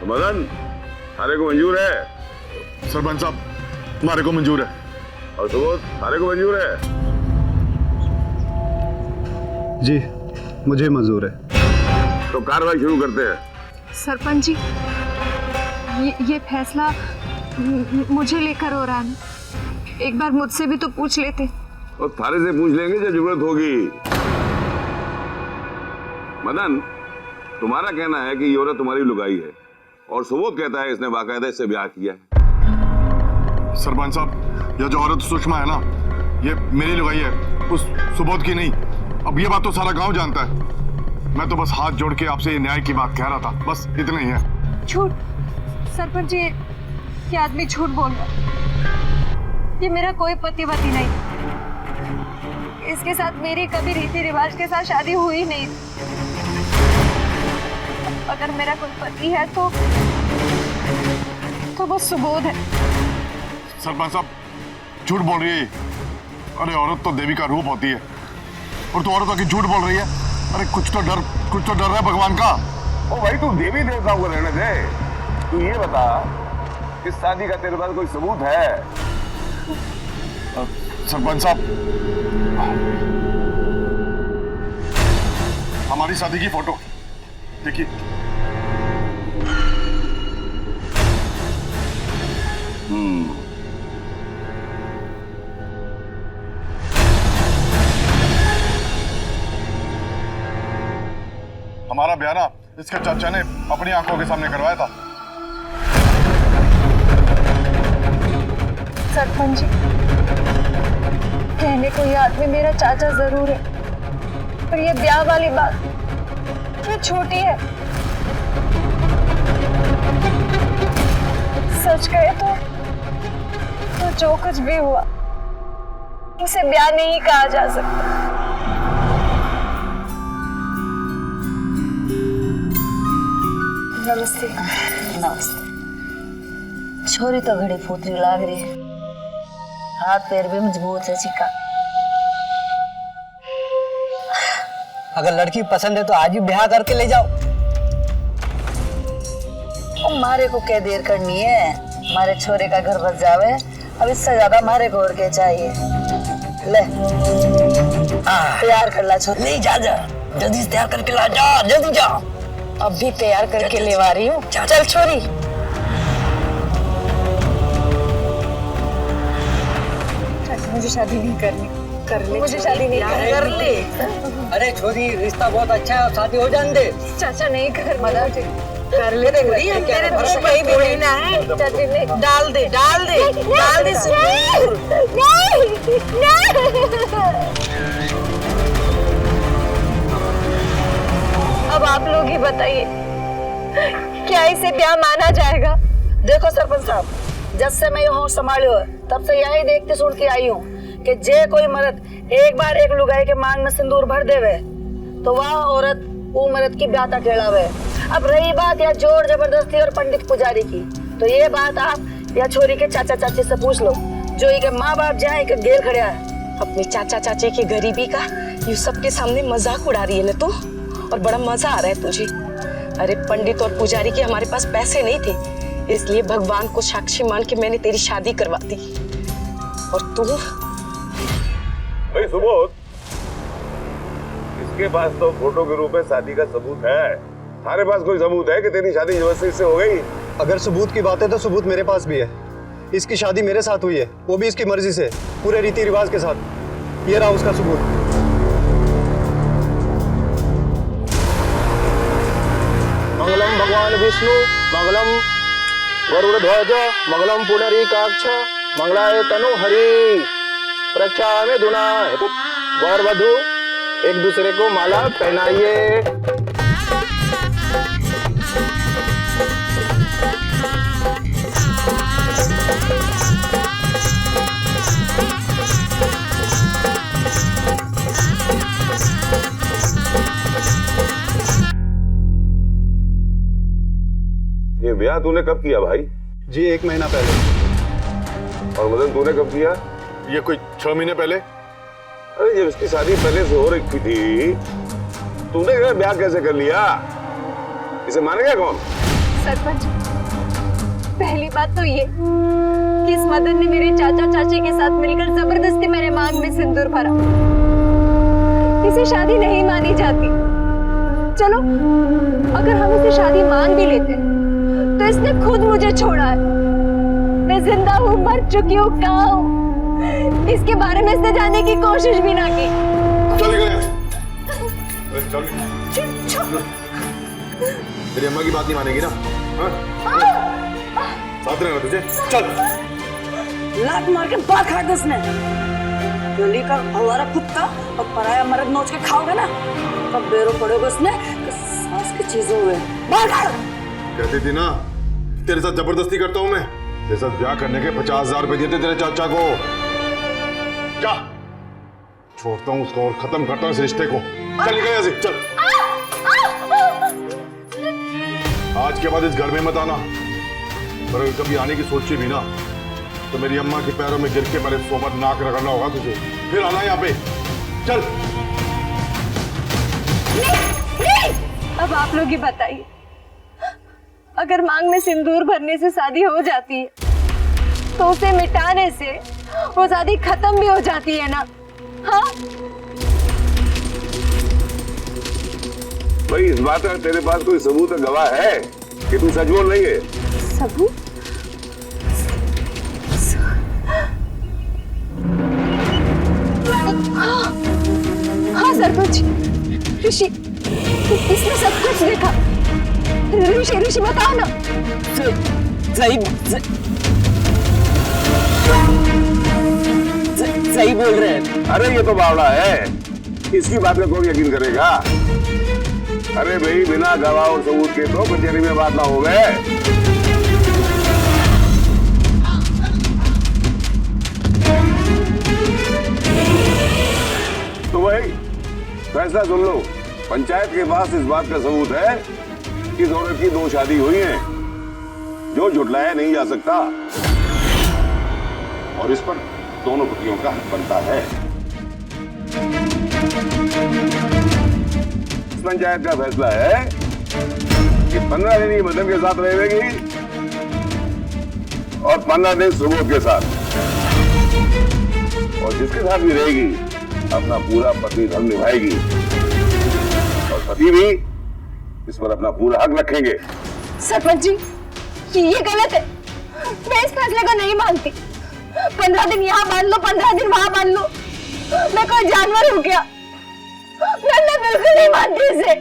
तो मदन, थारे को मंजूर है? सरपंच साहब, हमारे को मंजूर है। और सुबोध, थारे को मंजूर है? जी, मुझे मंजूर है। तो कार्रवाई शुरू करते हैं। सरपंच जी, ये फैसला मुझे लेकर हो रहा है। एक बार मुझसे भी तो पूछ लेते। और थारे से पूछ लेंगे जब जरूरत होगी। मदन, तुम्हारा कहना है कि ये औरत तुम्हारी लुगाई है, और सुबोध कहता है इसने बाकायदा इससे ब्याह किया है। सरपंच साहब, यह जो औरत सुषमा है ना, ये मेरी लुगाई है, उस सुबोध की नहीं। अब ये बात तो सारा गांव जानता है। मैं तो बस हाथ जोड़ के आपसे ये न्याय की बात कह रहा था, बस इतना ही है। झूठ सरपंच जी, ये आदमी झूठ बोल रहा है। ये मेरा कोई पतिवती नहीं, इसके साथ मेरी कभी रीति रिवाज के साथ शादी हुई नहीं। अगर मेरा कोई पति है तो वो सुबोध है। सरपंच साहब, झूठ बोल रही है। अरे औरत तो देवी का रूप होती है, और तो औरत आके झूठ बोल रही है। अरे कुछ तो डर है भगवान का। ओ भाई, तू देवी देवताओं को रहने दे। तू ये बता, इस शादी का तेरे पास कोई सबूत है? सरपंच साहब, हमारी शादी की फोटो देखिए। हमारा ब्याह ना इसके चाचा ने अपनी आंखों के सामने करवाया था। सरपंच जी, कहने को ये आदमी मेरा चाचा जरूर है, पर ये ब्याह वाली बात ये छोटी है। सच कहे तो जो कुछ भी हुआ उसे ब्याह नहीं कहा जा सकता। नमस्ते। नमस्ते। छोरी तो घड़ी फूटरी लाग रही है, हाथ पैर भी मजबूत है चिका। अगर लड़की पसंद है तो आज ही ब्याह करके ले जाओ। मारे को क्या देर करनी है, हमारे छोरे का घर बस जावे। अब इससे ज्यादा मारे को और क्या चाहिए। ले तैयार कर ला छोरी। नहीं, जा जल्दी से तैयार करके ला, जा जल्दी जा। अब भी तैयार करके लेवा रही हूँ। चल छोरी। मुझे शादी नहीं करनी। कर ले, मुझे शादी नहीं कर ले। अरे छोरी, रिश्ता बहुत अच्छा है, शादी हो जाने दे। चाचा नहीं कर, मदद कर ले। तेरे तो कहीं भी लेना है। चाची ने डाल दे अब आप लोग ही बताइए, क्या इसे ब्याह माना जाएगा? देखो सरपंच साहब, जब से मैं यहाँ संभालियो तब से यही देखते सुन के आई हूँ कि जे कोई मर्द एक बार एक लुगाई के मांग में सिंदूर भर देवे तो वह औरत वो मर्द की ब्याह तक खेलावे। अब रही बात या जोर जबरदस्ती और पंडित पुजारी की, तो ये बात आप या छोरी के चाचा चाची से पूछ लो, जो ये माँ बाप जाए के गेल खड़िया है। अपनी चाचा चाची की गरीबी का यू सबके सामने मजाक उड़ा रही है ना तू, और बड़ा मजा आ रहा है तुझे। अरे पंडित और पुजारी के हमारे पास पैसे नहीं थे, इसलिए भगवान को साक्षी मान के मैंने तेरी शादी करवा दी। और तू भाई सुबोध, इसके पास तो फोटो के रूप में शादी का सबूत है। थारे पास कोई सबूत है कि तेरी शादी यूनिवर्सिटी से हो गई? अगर सबूत की बात है तो सबूत मेरे पास भी है। इसकी शादी मेरे साथ हुई है, वो भी इसकी मर्जी से, पूरे रीति रिवाज के साथ। ये रहा उसका सबूत। मंगलम भगवान विष्णु, मंगलम गरुड़ध्वज, मंगलम पुंडरीकाक्ष, मंगलाय तनु हरि। प्रक्षा में दुना है तो वर वधु एक दूसरे को माला पहनाइए। ये ब्याह तूने कब किया भाई? जी 1 महीना पहले। और मदन तूने कब किया? ये कोई 6 महीने पहले। अरे जब इसकी शादी पहले से हो रखी थी, तूने क्या ब्याह कैसे कर लिया? इसे मानेगा कौन? सरपंच, पहली बात तो ये कि इस मदन ने मेरे चाचा चाची के साथ मिलकर जबरदस्ती मेरे मांग में सिंदूर भरा। इसे शादी नहीं मानी जाती। चलो, अगर हम इसे शादी मान भी लेते तो इसने खुद मुझे छोड़ा है। मैं जिंदा हूँ, मर चुकी हूँ, कहाँ हूँ, इसके बारे में इसने जानने की कोशिश भी ना की। चल तेरी अम्मा की बात नहीं मानेगी ना? साथ रहना तुझे। चल। लात मार के बात काट दो उसने। गली का हवारा कुत्ता और पराया मर्द नोच के खाओगे ना, तब बेरो पड़ोगे उसने कि सास की चीजें हुए। बाहर काट। कहती थी ना तेरे साथ जबरदस्ती करता हूं मैं। तेरे साथ ब्याह करने के 50,000 रुपए दिए थे तेरे चाचा को। क्या छोड़ता हूँ उसको और खत्म करता हूँ इस रिश्ते को। चल निकल यहाँ से, चल। आज के बाद इस घर में मत आना। पर अगर कभी आने की सोची भी ना तो मेरी अम्मा के पैरों में गिर के पहले सोबत नाक रगड़ना होगा तुझे, फिर आना यहाँ पे। चल। अब आप लोग ही बताइए, अगर मांग में सिंदूर भरने से शादी हो जाती है तो उसे मिटाने से वो शादी खत्म भी हो जाती है ना? हाँ? भाई इस बात का तेरे पास कोई सबूत गवाह है कि तू सच बोल रही है? सबूत? हाँ सरपंच, ऋषि, इसने सब कुछ देखा। ऋषि बताओ ना। सही बोल रहे हैं। अरे ये तो बावड़ा है, इसकी बात में कौन यकीन करेगा? अरे भाई बिना गवाह और सबूत के तो कचहरी में बात ना हो गए। तो भाई फैसला सुन लो। पंचायत के पास इस बात का सबूत है कि इस औरत की 2 शादी हुई हैं, जो झुटलाया नहीं जा सकता और इस पर दोनों पतियों का हक बनता है। पंचायत का फैसला है कि 15 दिन ये मदन के साथ रहेगी और 15 दिन सुबोध के साथ, और जिसके साथ भी रहेगी अपना पूरा पति धर्म निभाएगी और पति भी इस पर अपना पूरा हक रखेंगे। सरपंच जी, ये गलत है। मैं इस फैसले को नहीं मानती। 15 दिन यहाँ बांध लो, 15 दिन वहाँ बांध लो। मैं कोई जानवर हूँ क्या? मैं बिल्कुल नहीं मानती इसे।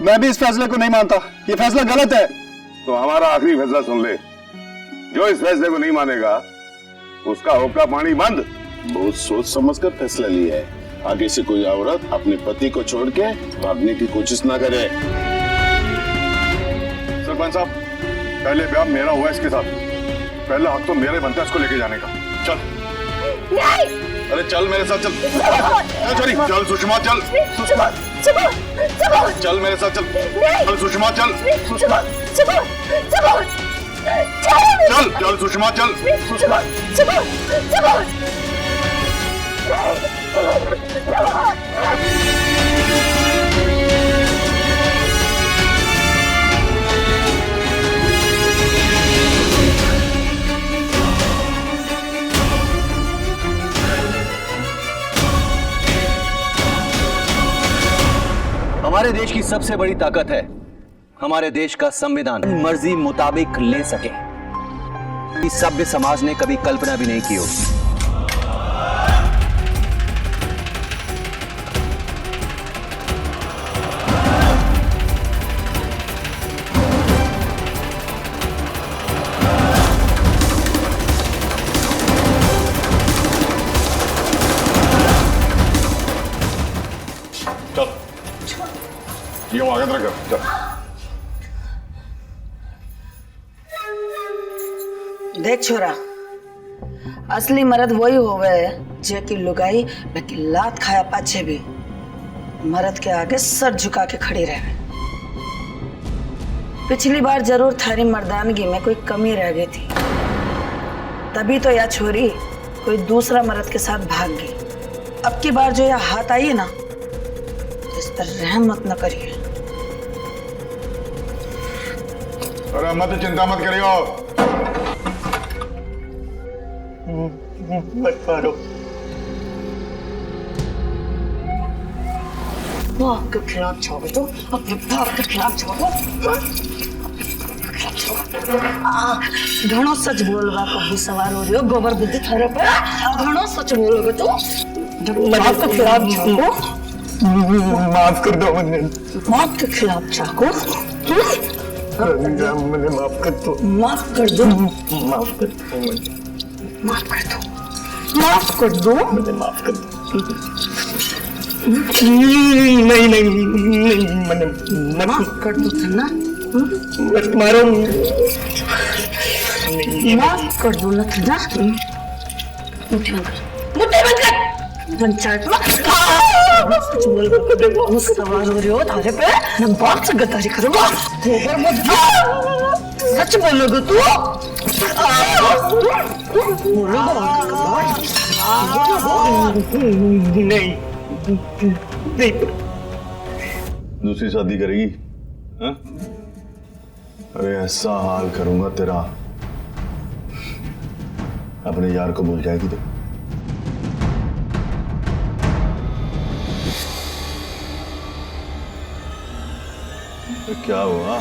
मैं भी इस फैसले को नहीं मानता। ये फैसला गलत है। तो हमारा आखिरी फैसला सुन ले। जो इस फैसले को नहीं मानेगा उसका होगा पानी बंद। बहुत सोच समझकर फैसला लिया है। आगे से कोई औरत अपने पति को छोड़ के भागने की कोशिश ना करे। सरपंच साहब, पहले ब्याह मेरा हुआ इसके साथ, पहला हक तो मेरे बनता है इसको लेके जाने का। चल। नहीं। अरे चल मेरे साथ, चल। सॉरी, चल सुषमा, चल। चल मेरे साथ, चल। चल सुषमा, चल। चल चल सुषमा, चल। हमारे देश की सबसे बड़ी ताकत है हमारे देश का संविधान मर्जी मुताबिक ले सके, इस सभ्य समाज ने कभी कल्पना भी नहीं की होगी। ये आगे तरह कर चल। देख छोरा, असली मर्द वही होवे जे की लुगाई लेकिन लात खाया पाछे भी मर्द के आगे सर झुका के खड़ी रहे। पिछली बार जरूर थारी मर्दानगी में कोई कमी रह गई थी, तभी तो यह छोरी कोई दूसरा मर्द के साथ भाग गई। अब की बार जो यह हाथ आई है ना, तो इस पर रहम मत न करिए। अरे मत चिंता मत करियो, मत मारो। बाप के खिलाफ छोड़ो तो, अपने बाप के खिलाफ छोड़ो। घणो सच बोलवा को भी सवार हो रही हो, गोबर बुद्धि थारे पे। घणो सच बोलोगे तो बाप के खिलाफ छोड़ो। माफ कर दो मुझे। बाप के खिलाफ चाको मुझे माफ कर दो। माफ कर दो। माफ कर दो मुझे। माफ कर दो। माफ कर दो। मुझे माफ कर दो। नहीं नहीं नहीं, मैंने माफ कर दो ना। मत मारो। माफ कर दो ना। मुट्ठी बंद कर। मुट्ठी बंद कर। पंचायत में सच बोल के देखो, सवार हो रही हो थारे पे, मैं बाप से गद्दारी करूंगा। गोबर मत सच बोलोगे तू? नहीं नहीं। दूसरी शादी करेगी? हाँ? अरे ऐसा हाल करूंगा तेरा, अपने यार को भूल जाएगी तो। क्या हुआ?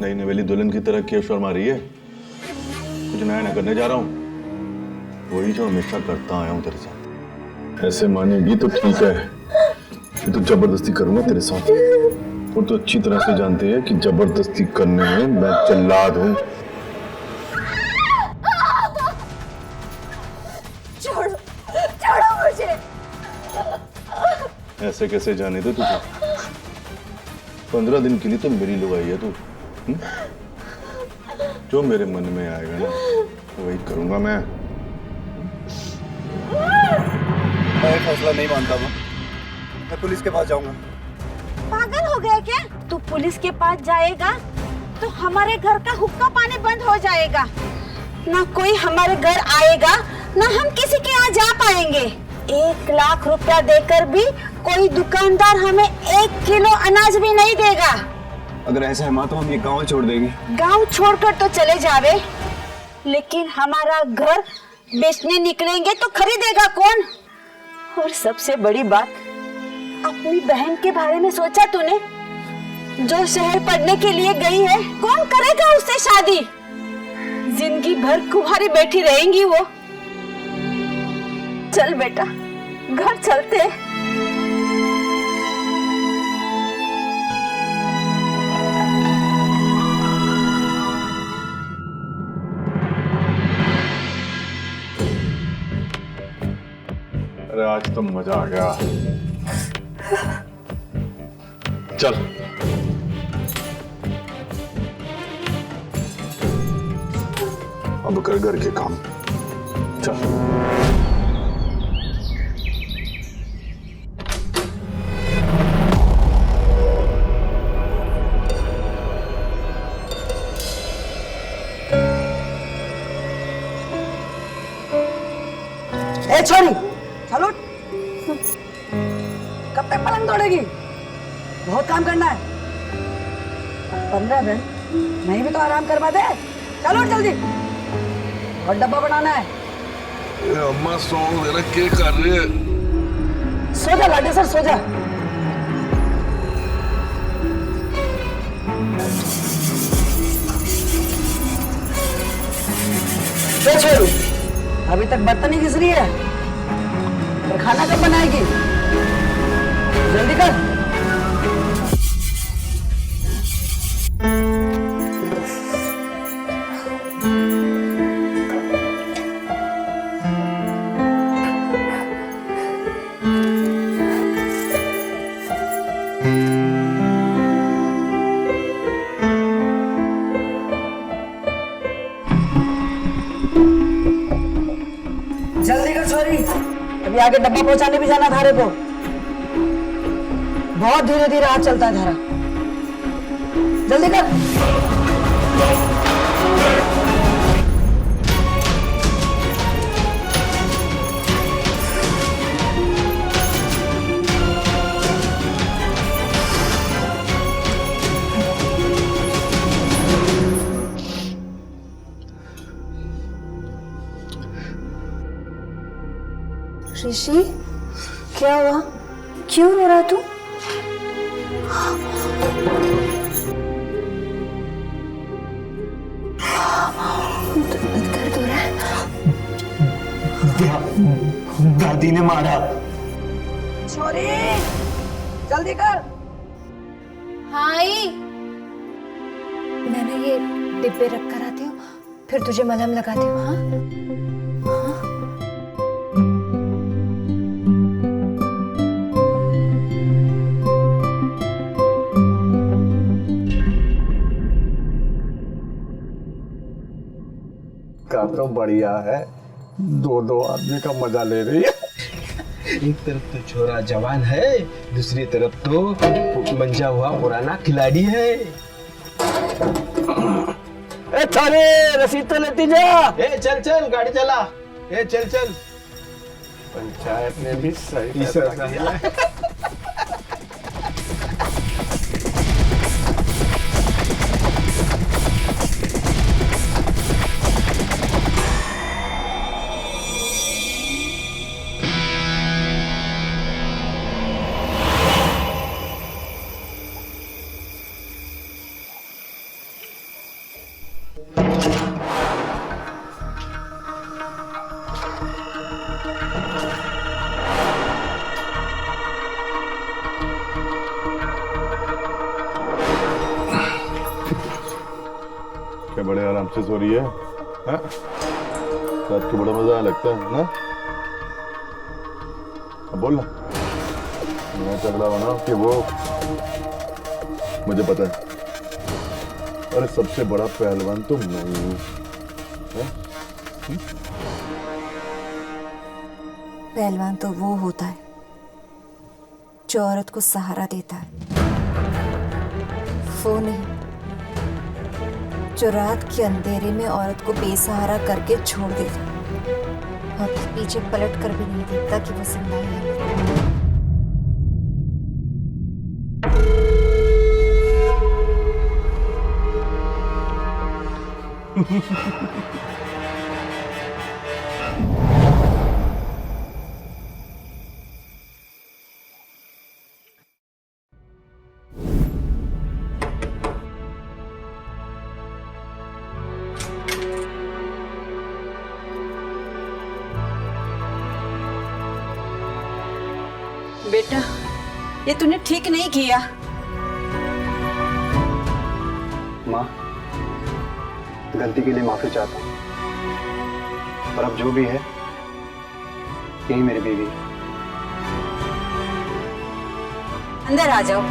नई नवेली दुल्हन की तरह क्यों शर्मा रही है? कुछ नया ना करने जा रहा हूं, वही जो हमेशा करता आया हूं तेरे साथ। ऐसे मानेगी तो ठीक है, तो जबरदस्ती करूंगा तेरे साथ। और तो अच्छी तरह से जानते हैं कि जबरदस्ती करने में मैं जल्लाद हूं। छोड़ो मुझे। ऐसे कैसे जाने दे तुझे? 15 दिन के लिए तो मेरी लुगाई है तू। जो मेरे मन में आएगा ना वही करूंगा मैं फैसला नहीं मानता मैं पुलिस के पास जाऊंगा। पागल हो गया क्या? तू पुलिस के पास जाएगा तो हमारे घर का हुक्का पानी बंद हो जाएगा, ना कोई हमारे घर आएगा, ना हम किसी के यहाँ जा पाएंगे। 1 लाख रुपया देकर भी कोई दुकानदार हमें 1 किलो अनाज भी नहीं देगा। अगर ऐसा है माँ तो हम ये गांव छोड़ देंगे। गांव छोड़कर तो चले जावे, लेकिन हमारा घर बेचने निकलेंगे तो खरीदेगा कौन? और सबसे बड़ी बात, अपनी बहन के बारे में सोचा तूने? जो शहर पढ़ने के लिए गई है, कौन करेगा उससे शादी? जिंदगी भर कुंवारी बैठी रहेंगी वो। चल बेटा, घर चलते हैं। अरे आज तो मजा आ गया। चल अब कर घर के काम। चल ए छोरी, चलो। कब तक पलंग तोड़ेगी? बहुत काम करना है। 15 दिन नहीं भी तो आराम करवा दे। चलो जल्दी, और डब्बा बनाना है। अम्मा सो मेरा क्या कर रही है? सो जा लाडे सर, सो जा। क्या छोरू, अभी तक बर्तन ही घिस रही है, फिर खाना कब बनाएगी? जल्दी कर। जल्दी कर छोरी, अभी आगे डब्बा पहुंचाने भी जाना थारे को। बहुत धीरे धीरे हाथ चलता है थारा, जल्दी कर। ऋषि, क्या हुआ? क्यों रो रहा तू? दर्द हो रहा है? दादी ने मारा। छोरी, जल्दी कर। हाँ आई। मैंने ये डिब्बे रख कर आती हूँ, फिर तुझे मलहम लगाती हूँ। हाँ? तो बढ़िया है, दो आदमी का मजा ले रही है। एक तरफ तो छोरा जवान है, दूसरी तरफ तो मंजा हुआ पुराना खिलाड़ी है। थारे रसीद तो लेती जा। चल चल गाड़ी चला। चल चल। पंचायत ने भी सही किया। क्या बड़े आराम से सो रही है? हाँ? रात को बड़ा मजा लगता है ना? अब बोल ना, मैं तगड़ा बना कि वो मुझे पता है। अरे सबसे बड़ा पहलवान तो मैं हूँ। पहलवान तो वो होता है जो औरत को सहारा देता है, वो नहीं जो रात के अंधेरे में औरत को बेसहारा करके छोड़ देता और पीछे पलट कर भी नहीं देखता कि वो जिंदा है। बेटा, ये तूने ठीक नहीं किया। माँ, गलती के लिए माफी चाहता हूँ, पर अब जो भी है यही मेरी बीवी है। अंदर आ जाओ।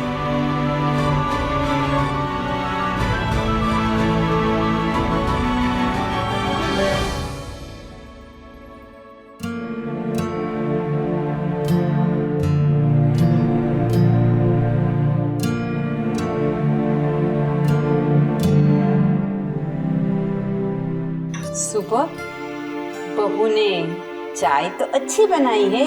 सुबह बहू ने चाय तो अच्छी बनाई है।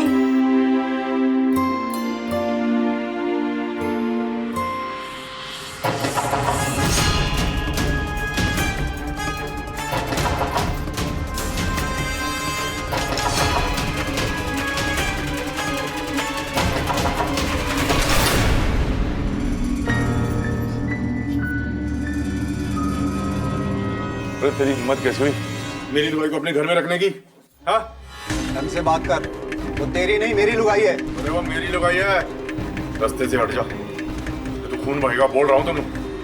अरे तेरी हिम्मत कैसे हुई मेरी लुगाई को अपने घर में रखने की? हाँ? ढंग से बात कर, वो तेरी नहीं मेरी लुगाई है। अरे वो मेरी लुगाई है, रास्ते से हट जा। ये तो खून बहेगा बोल रहा हूँ तुम।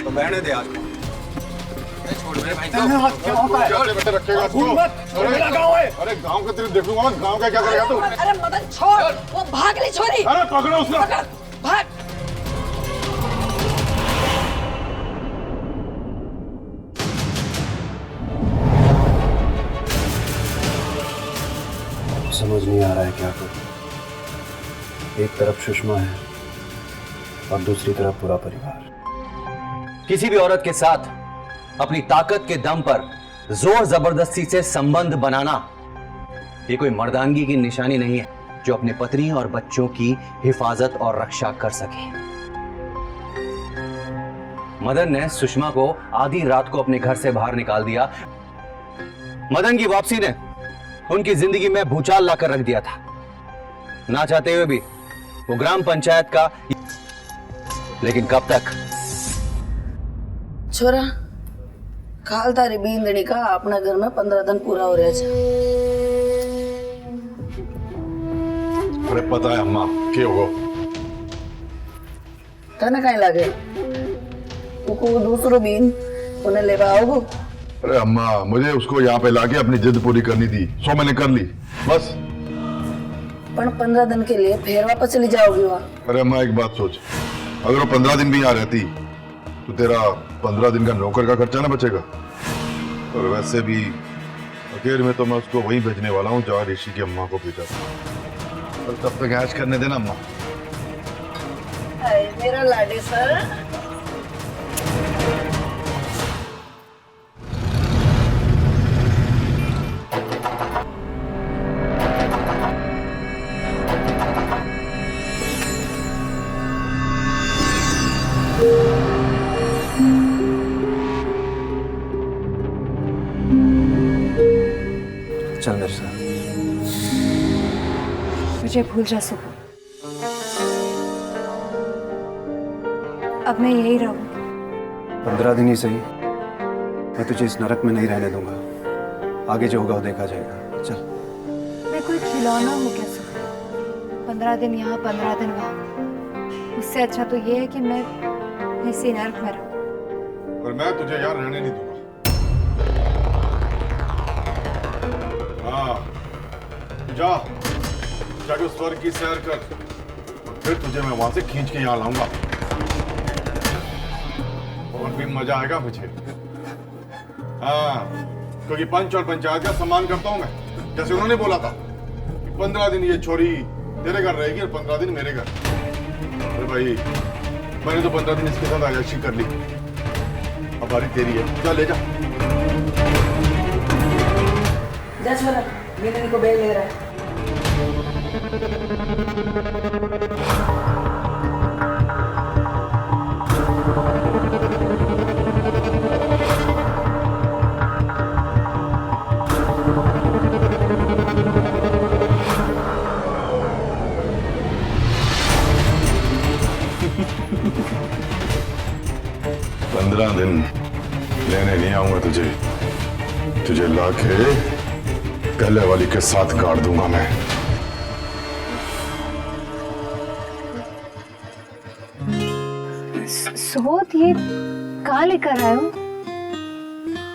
तो बहने दे आज छोड़ मेरे भाई साहब। रखेगा तू? मेरा गाँव है। अरे गाँव का तेरे देखूंगा मैं, गाँव का क्या करेगा तू? अरे मदन छोड़, वो भाग ली छोरी। अरे पकड़ो उसको। भाग। समझ नहीं आ रहा है क्या करूं। एक तरफ सुषमा है और दूसरी तरफ पूरा परिवार। किसी भी औरत के साथ अपनी ताकत के दम पर जोर जबरदस्ती से संबंध बनाना ये कोई मर्दानगी की निशानी नहीं है जो अपने पत्नी और बच्चों की हिफाजत और रक्षा कर सके। मदन ने सुषमा को आधी रात को अपने घर से बाहर निकाल दिया। मदन की वापसी ने उनकी जिंदगी में भूचाल लाकर रख दिया था। ना चाहते हुए भी वो ग्राम पंचायत का, लेकिन कब तक? छोरा काल तारी बींदड़ी का अपना घर में 15 दिन पूरा हो रहा है। अरे पता है अम्मा क्या होगा? तने कहीं लगे वो दूसरो बीन उन्हें ले आओ। अरे अम्मा मुझे उसको यहाँ पे लाके अपनी जिद पूरी करनी थी, सो मैंने कर ली बस। पर 15 दिन के लिए फिर वापस चली जाओगी वहाँ? अरे अम्मा एक बात सोच, अगर वो 15 दिन भी यहाँ रहती तो तेरा 15 दिन का नौकर का खर्चा ना बचेगा। और वैसे भी आखिर में तो मैं उसको वहीं भेजने वाला हूँ जहाँ ऋषि की अम्मा को भेजा था। और तब तक ऐश करने देना अम्मा। मेरा लाडे सर। चल मेरे साथ। मुझे भूल जा सुबह, अब मैं यही रहूं। 15 दिन ही सही, मैं तुझे इस नरक में नहीं रहने दूंगा। आगे जो होगा वो देखा जाएगा। चल। मैं कोई खिलौना हूँ क्या सुबह? 15 दिन यहाँ 15 दिन वहाँ। उससे अच्छा तो ये है कि मैं इसी नरक में रहूं। और मैं तुझे यार रहने नहीं दूंगा। हाँ जा, जाके स्वर्ग की सैर कर, फिर तुझे मैं वहां से खींच के यहाँ लाऊंगा। और भी मजा आएगा मुझे। हाँ, क्योंकि पंच और पंचायत का सम्मान करता हूं मैं। जैसे उन्होंने बोला था कि 15 दिन ये छोरी तेरे घर रहेगी और 15 दिन मेरे घर। अरे भाई मैंने तो 15 दिन इसके साथ आयाशी कर ली, अब बारी तेरी है। जा ले जा। जा छोरा, बींदड़ी को बेल ले रहा है। दिन लेने नहीं आऊंगा तुझे, तुझे लाके पहले वाली के साथ गाड़ दूंगा मैं। सुबोध ये कहाँ लेकर आए हो?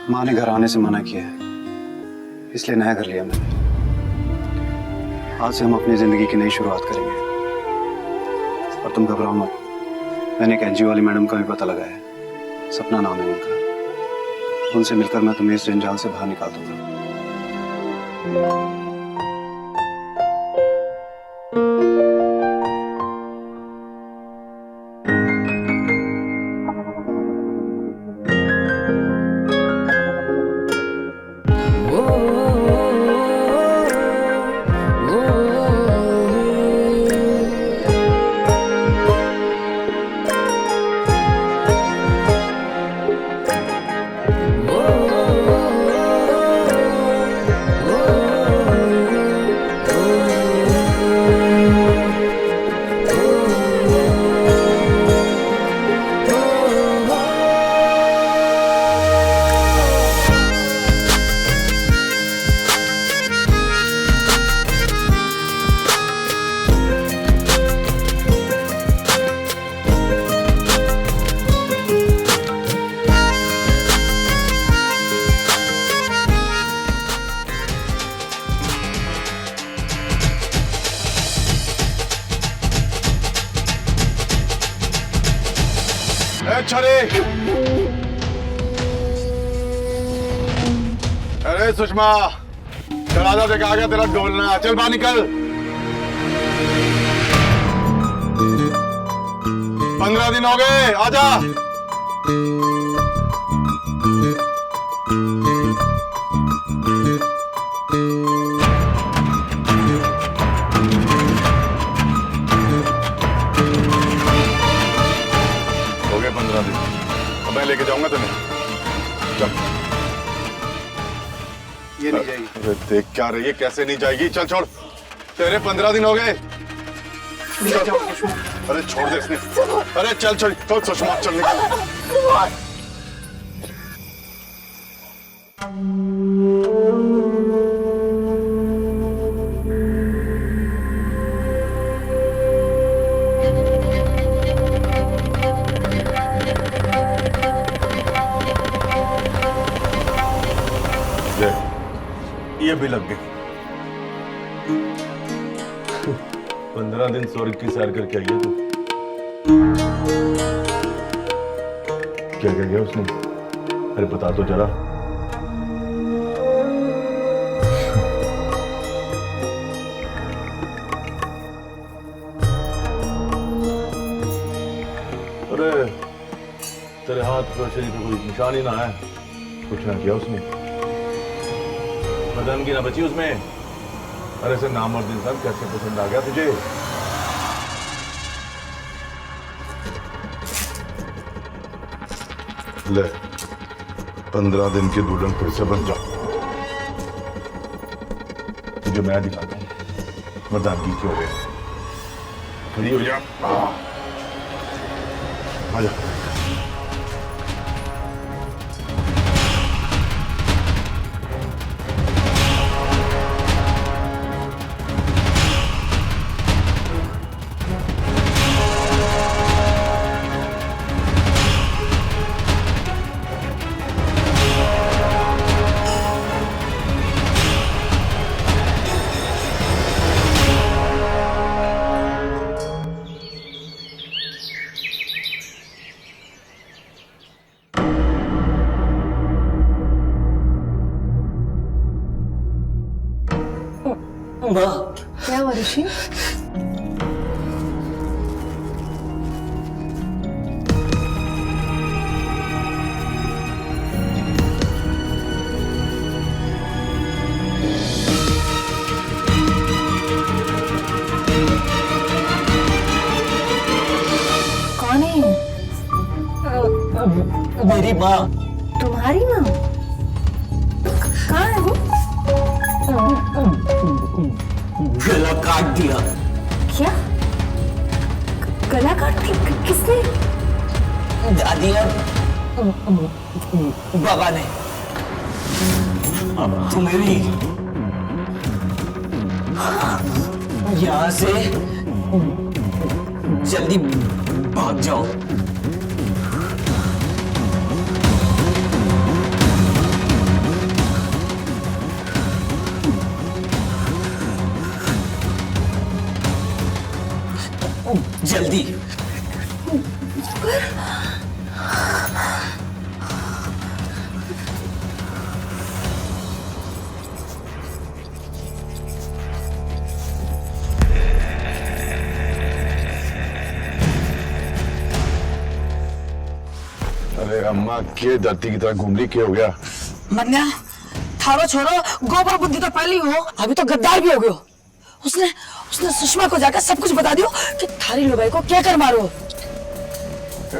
माँ ने घर आने से मना किया है, इसलिए नया घर लिया मैंने। आज से हम अपनी जिंदगी की नई शुरुआत करेंगे। और तुम घबराओ मत, मैंने एक एनजीओ वाली मैडम का भी पता लगाया है, सपना नाम है उनका। उनसे मिलकर मैं तुम्हें इस जंजाल से बाहर निकाल दूंगा। अच्छा रे। अरे सुषमा, दरवाजा देखा आ गया तेरा ढोलना। चल बाहर निकल। 15 दिन हो गए, आजा। हो गए 15 दिन। अब मैं लेके जाऊंगा तुम्हें। चल। ये नहीं जाएगी। अरे देख क्या रही है, कैसे नहीं जाएगी? चल छोड़, तेरे 15 दिन हो गए। अरे छोड़ दे इसने। अरे चल चल चल सुषमा, चल निकल। ये भी लग गई। 15 दिन स्वर्ग की सैर करके आई है तू। क्या कह गया उसने? अरे बता तो जरा। अरे तेरे हाथ पर शरीर पे कोई निशान ही ना है, कुछ ना किया उसने, बदन की ना बची उसमें। अरे से नामर्द इंसान कैसे पसंद आ गया तुझे? ले 15 दिन की दुल्हन फिर से बन जा। तुझे मैं दिखाता हूं मर्दानगी क्यों है। खड़ी हो जा, आ जा। क्या हुआ ऋषि? कौन है? मेरी माँ। तुम्हारी माँ? कहाँ है वो? गला काट दिया। क्या? गला काट दिया? किसने? दादी और बाबा ने। अब तुम्हें भी यहाँ से जल्दी भाग जाओ। जल्दी। अरे अम्मा के धरती की तरह घूमली क्या हो गया? मन्या थारो छोरो गोबर बुद्धि तो पहली हो, अभी तो गद्दार भी हो गयो। उसने उसने सुषमा को जाकर सब कुछ बता दियो कि थारी लुगाई को क्या कर मारो।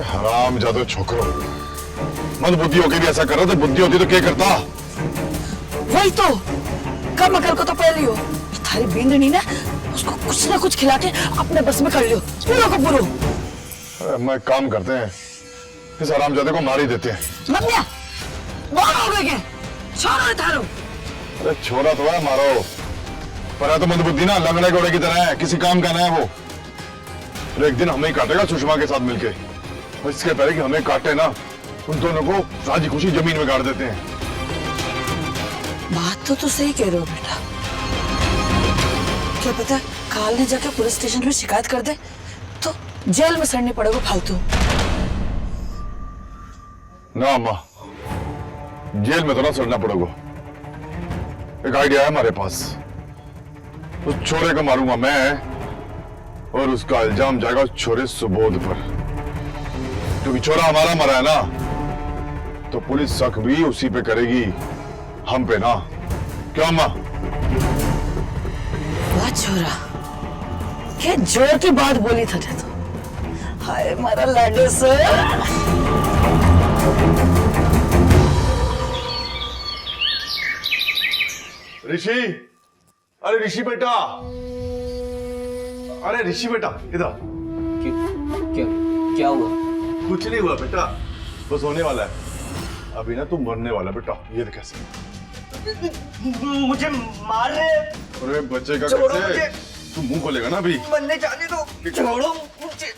हराम जादो छोकरो, मत बुद्धि होके भी ऐसा कर रहा था, बुद्धि होती तो क्या करता? वही तो, कम अकल को तो पहली हो। थारी बींदनी ने उसको कुछ ना कुछ खिला के अपने बस में कर लियो, पूरो को पूरो। मैं काम करते हैं, इस हरामजादे को मार ही देते हैं। मन्या बोल हो गए क्या? छोड़ो थारो। अरे छोरा तो है, मारो, पर है तो मंदबुद्धि ना, लंगड़े घोड़े की तरह है, किसी काम का ना है वो। और एक दिन हमें ही काटेगा सुषमा के साथ मिलके। और इसके पहले कि हमें काटे ना, उन दोनों को राजी खुशी जमीन में गाड़ देते हैं। बात तो सही कह रहे हो बेटा। क्या पता काल ने जाकर पुलिस स्टेशन में शिकायत कर दे तो जेल में सड़ने पड़ेगा फालतू। ना अम्मा, जेल में तो ना सड़ना पड़ेगा। एक आइडिया है हमारे पास। उस छोरे को मारूंगा मैं और उसका इल्जाम जाएगा उस छोरे सुबोध पर, क्योंकि छोरा हमारा मरा है ना, तो पुलिस शक भी उसी पे करेगी, हम पे ना। क्यों अम्मा? वाह छोरा, क्या जोर की बात बोली था तो। हाय मारा लाडो सर। ऋषि, अरे ऋषि बेटा, अरे ऋषि बेटा इधर। क्या हुआ? कुछ नहीं हुआ बेटा, बस होने वाला है। अभी ना तू मरने वाला बेटा, ये देख कैसे। मुझे मार रहे। अरे बच्चे का कैसे? तू मुंह खोलेगा ना अभी। मरने जाने दो, छोड़ो मुझे,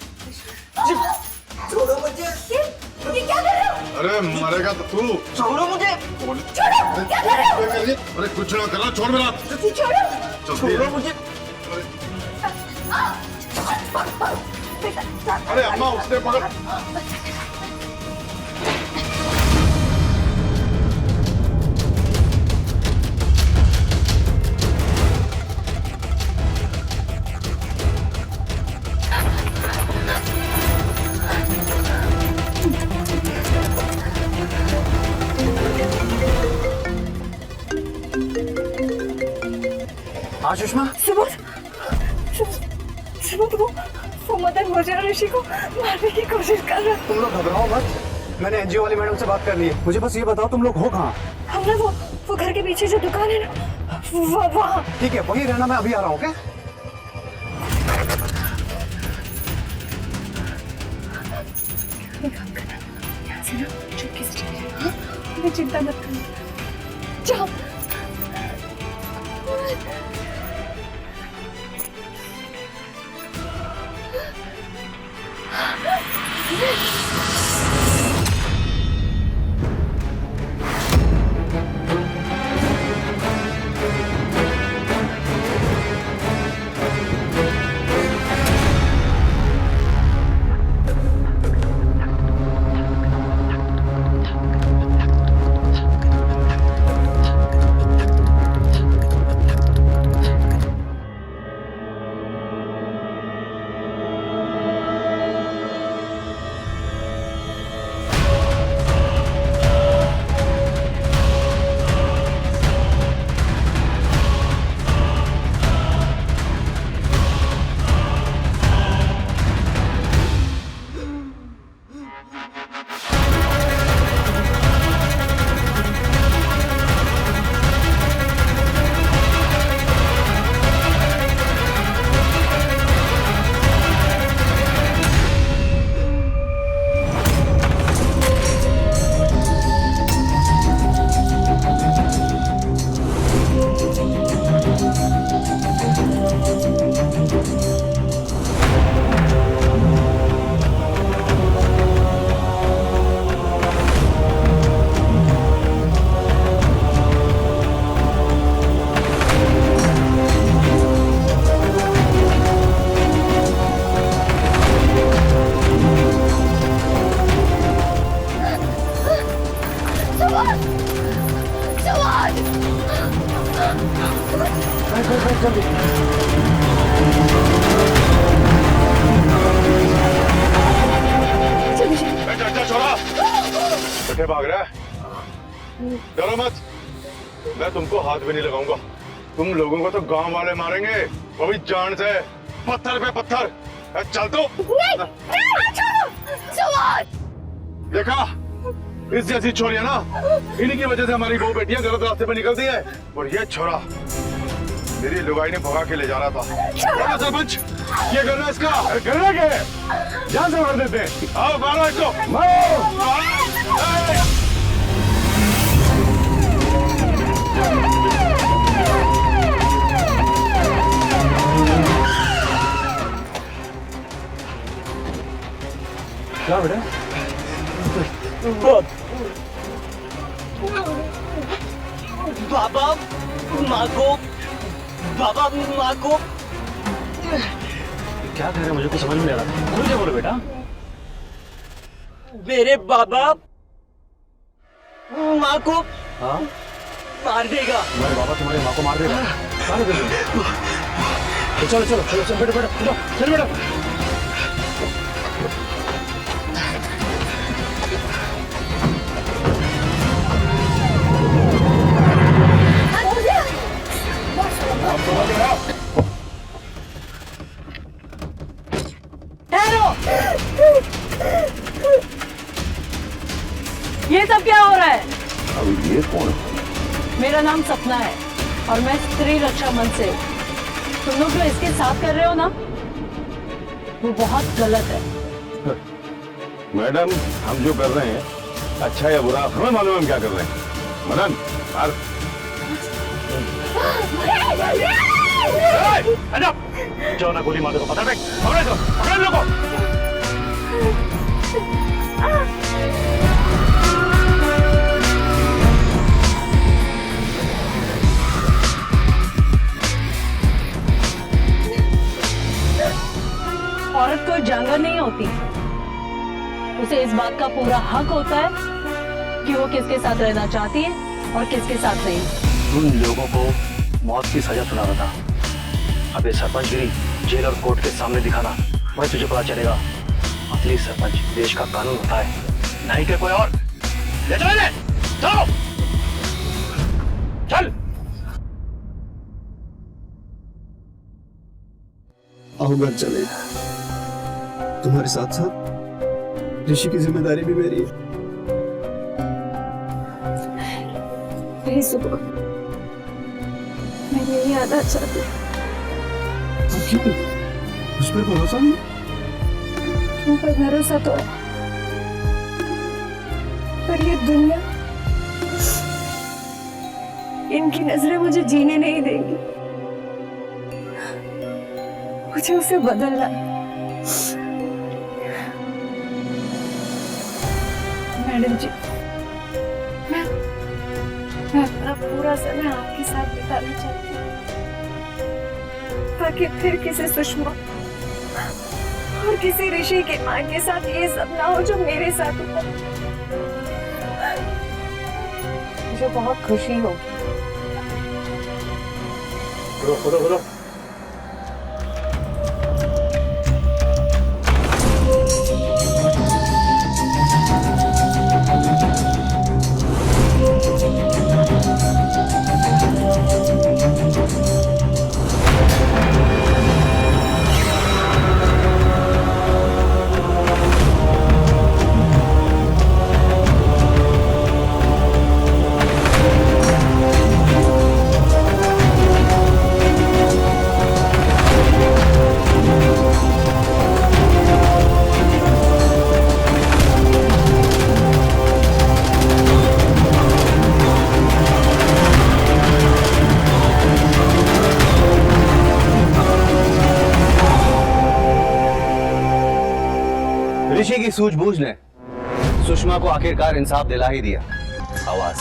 छोड़ो मुझे। ये क्या कर रहे हो? अरे मरेगा तो तू। छोड़ो मुझे, छोड़ो, क्या कर रहे हो? अरे कुछ ना करना, छोड़ मेरा। छोड़ो मुझे। अरे अम्मा उसने पकड़। हाँ सुषमा, वो मदन मुझे और ऋषि को मारने की कोशिश कर रहा है। तुम लोग घबराओ मत, मैंने एनजीओ वाली मैडम से बात कर ली है। मुझे बस ये बताओ तुम लोग हो कहाँ? हम ना वो घर के पीछे जो दुकान है ना, वहाँ। ठीक है, वहीं रहना, मैं अभी आ रहा हूँ। ओके? यहाँ से ना चुपके से चले जाओ, हाँ? तुम्हें चिंता मत करना। जाओ। कट्टे भाग रहा है? डरो मत, मैं तुमको हाथ भी नहीं लगाऊंगा। तुम लोगों को तो गांव वाले मारेंगे, वो भी जान से, पत्थर पे पत्थर। चल तो। देखा, इस जैसी छोरियां ना, इन्हीं की वजह से हमारी बहू बेटियां गलत रास्ते पे निकलती है। और ये छोरा मेरी लुगाई ने भगा के ले जा रहा था। सरपंच, ये करना इसका करना क्या है? जान से मार देते हैं। आओ मारो इसको, मारो। क्या बेटा? बाबा माँ को, बाबा माँ को। क्या कह रहे हैं, मुझे कुछ समझ में नहीं आ रहा। खुल के बोलो बेटा। मेरे बाबा माँ को हाँ मार देगा। तुम्हारे बाबा तुम्हारी माँ को मार देगा? मार देगा। चलो चलो चलो चलो बैठो बैठो चलो बैठो। ये सब क्या हो रहा है? अब ये कौन है? मेरा नाम सपना है और मैं स्त्री रक्षा मंच से। तुम लोग जो इसके साथ कर रहे हो ना, वो बहुत गलत है। मैडम, हम जो कर रहे हैं अच्छा या बुरा हमें मालूम है हम क्या कर रहे हैं। मदन जाओ ना, गोली मार दो। पकड़ पकड़ लोगों। औरत कोई जानवर नहीं होती, उसे इस बात का पूरा हक होता है कि वो किसके साथ रहना चाहती है और किसके साथ नहीं। उन लोगों को मौत की सजा सुना रहा था। अब ये सरपंचगिरी जेल और कोर्ट के सामने दिखाना, वही तुझे पता चलेगा असली सरपंच देश का कानून होता है, नहीं कि कोई और। ले चलो ले, चलो चल। आओ घर चले, तुम्हारे साथ साथ ऋषि की जिम्मेदारी भी मेरी है। मेरी सुबह मैं यही आना चाहती हूँ। क्यों? उस पर भरोसा नहीं? तुम पर भरोसा तो है, पर ये दुनिया, इनकी नजरें मुझे जीने नहीं देंगी। मुझे उसे बदलना है। मैडम जी, मैं अपना पूरा समय आपके साथ बिताना चाहती हूँ, ताकि फिर किसी सुषमा और किसी ऋषि की माँ के साथ ये सब ना हो जो मेरे साथ हुआ। मुझे बहुत खुशी होगी। बोलो। ऋषि की सूझबूझ ने सुषमा को आखिरकार इंसाफ दिला ही दिया। आवाज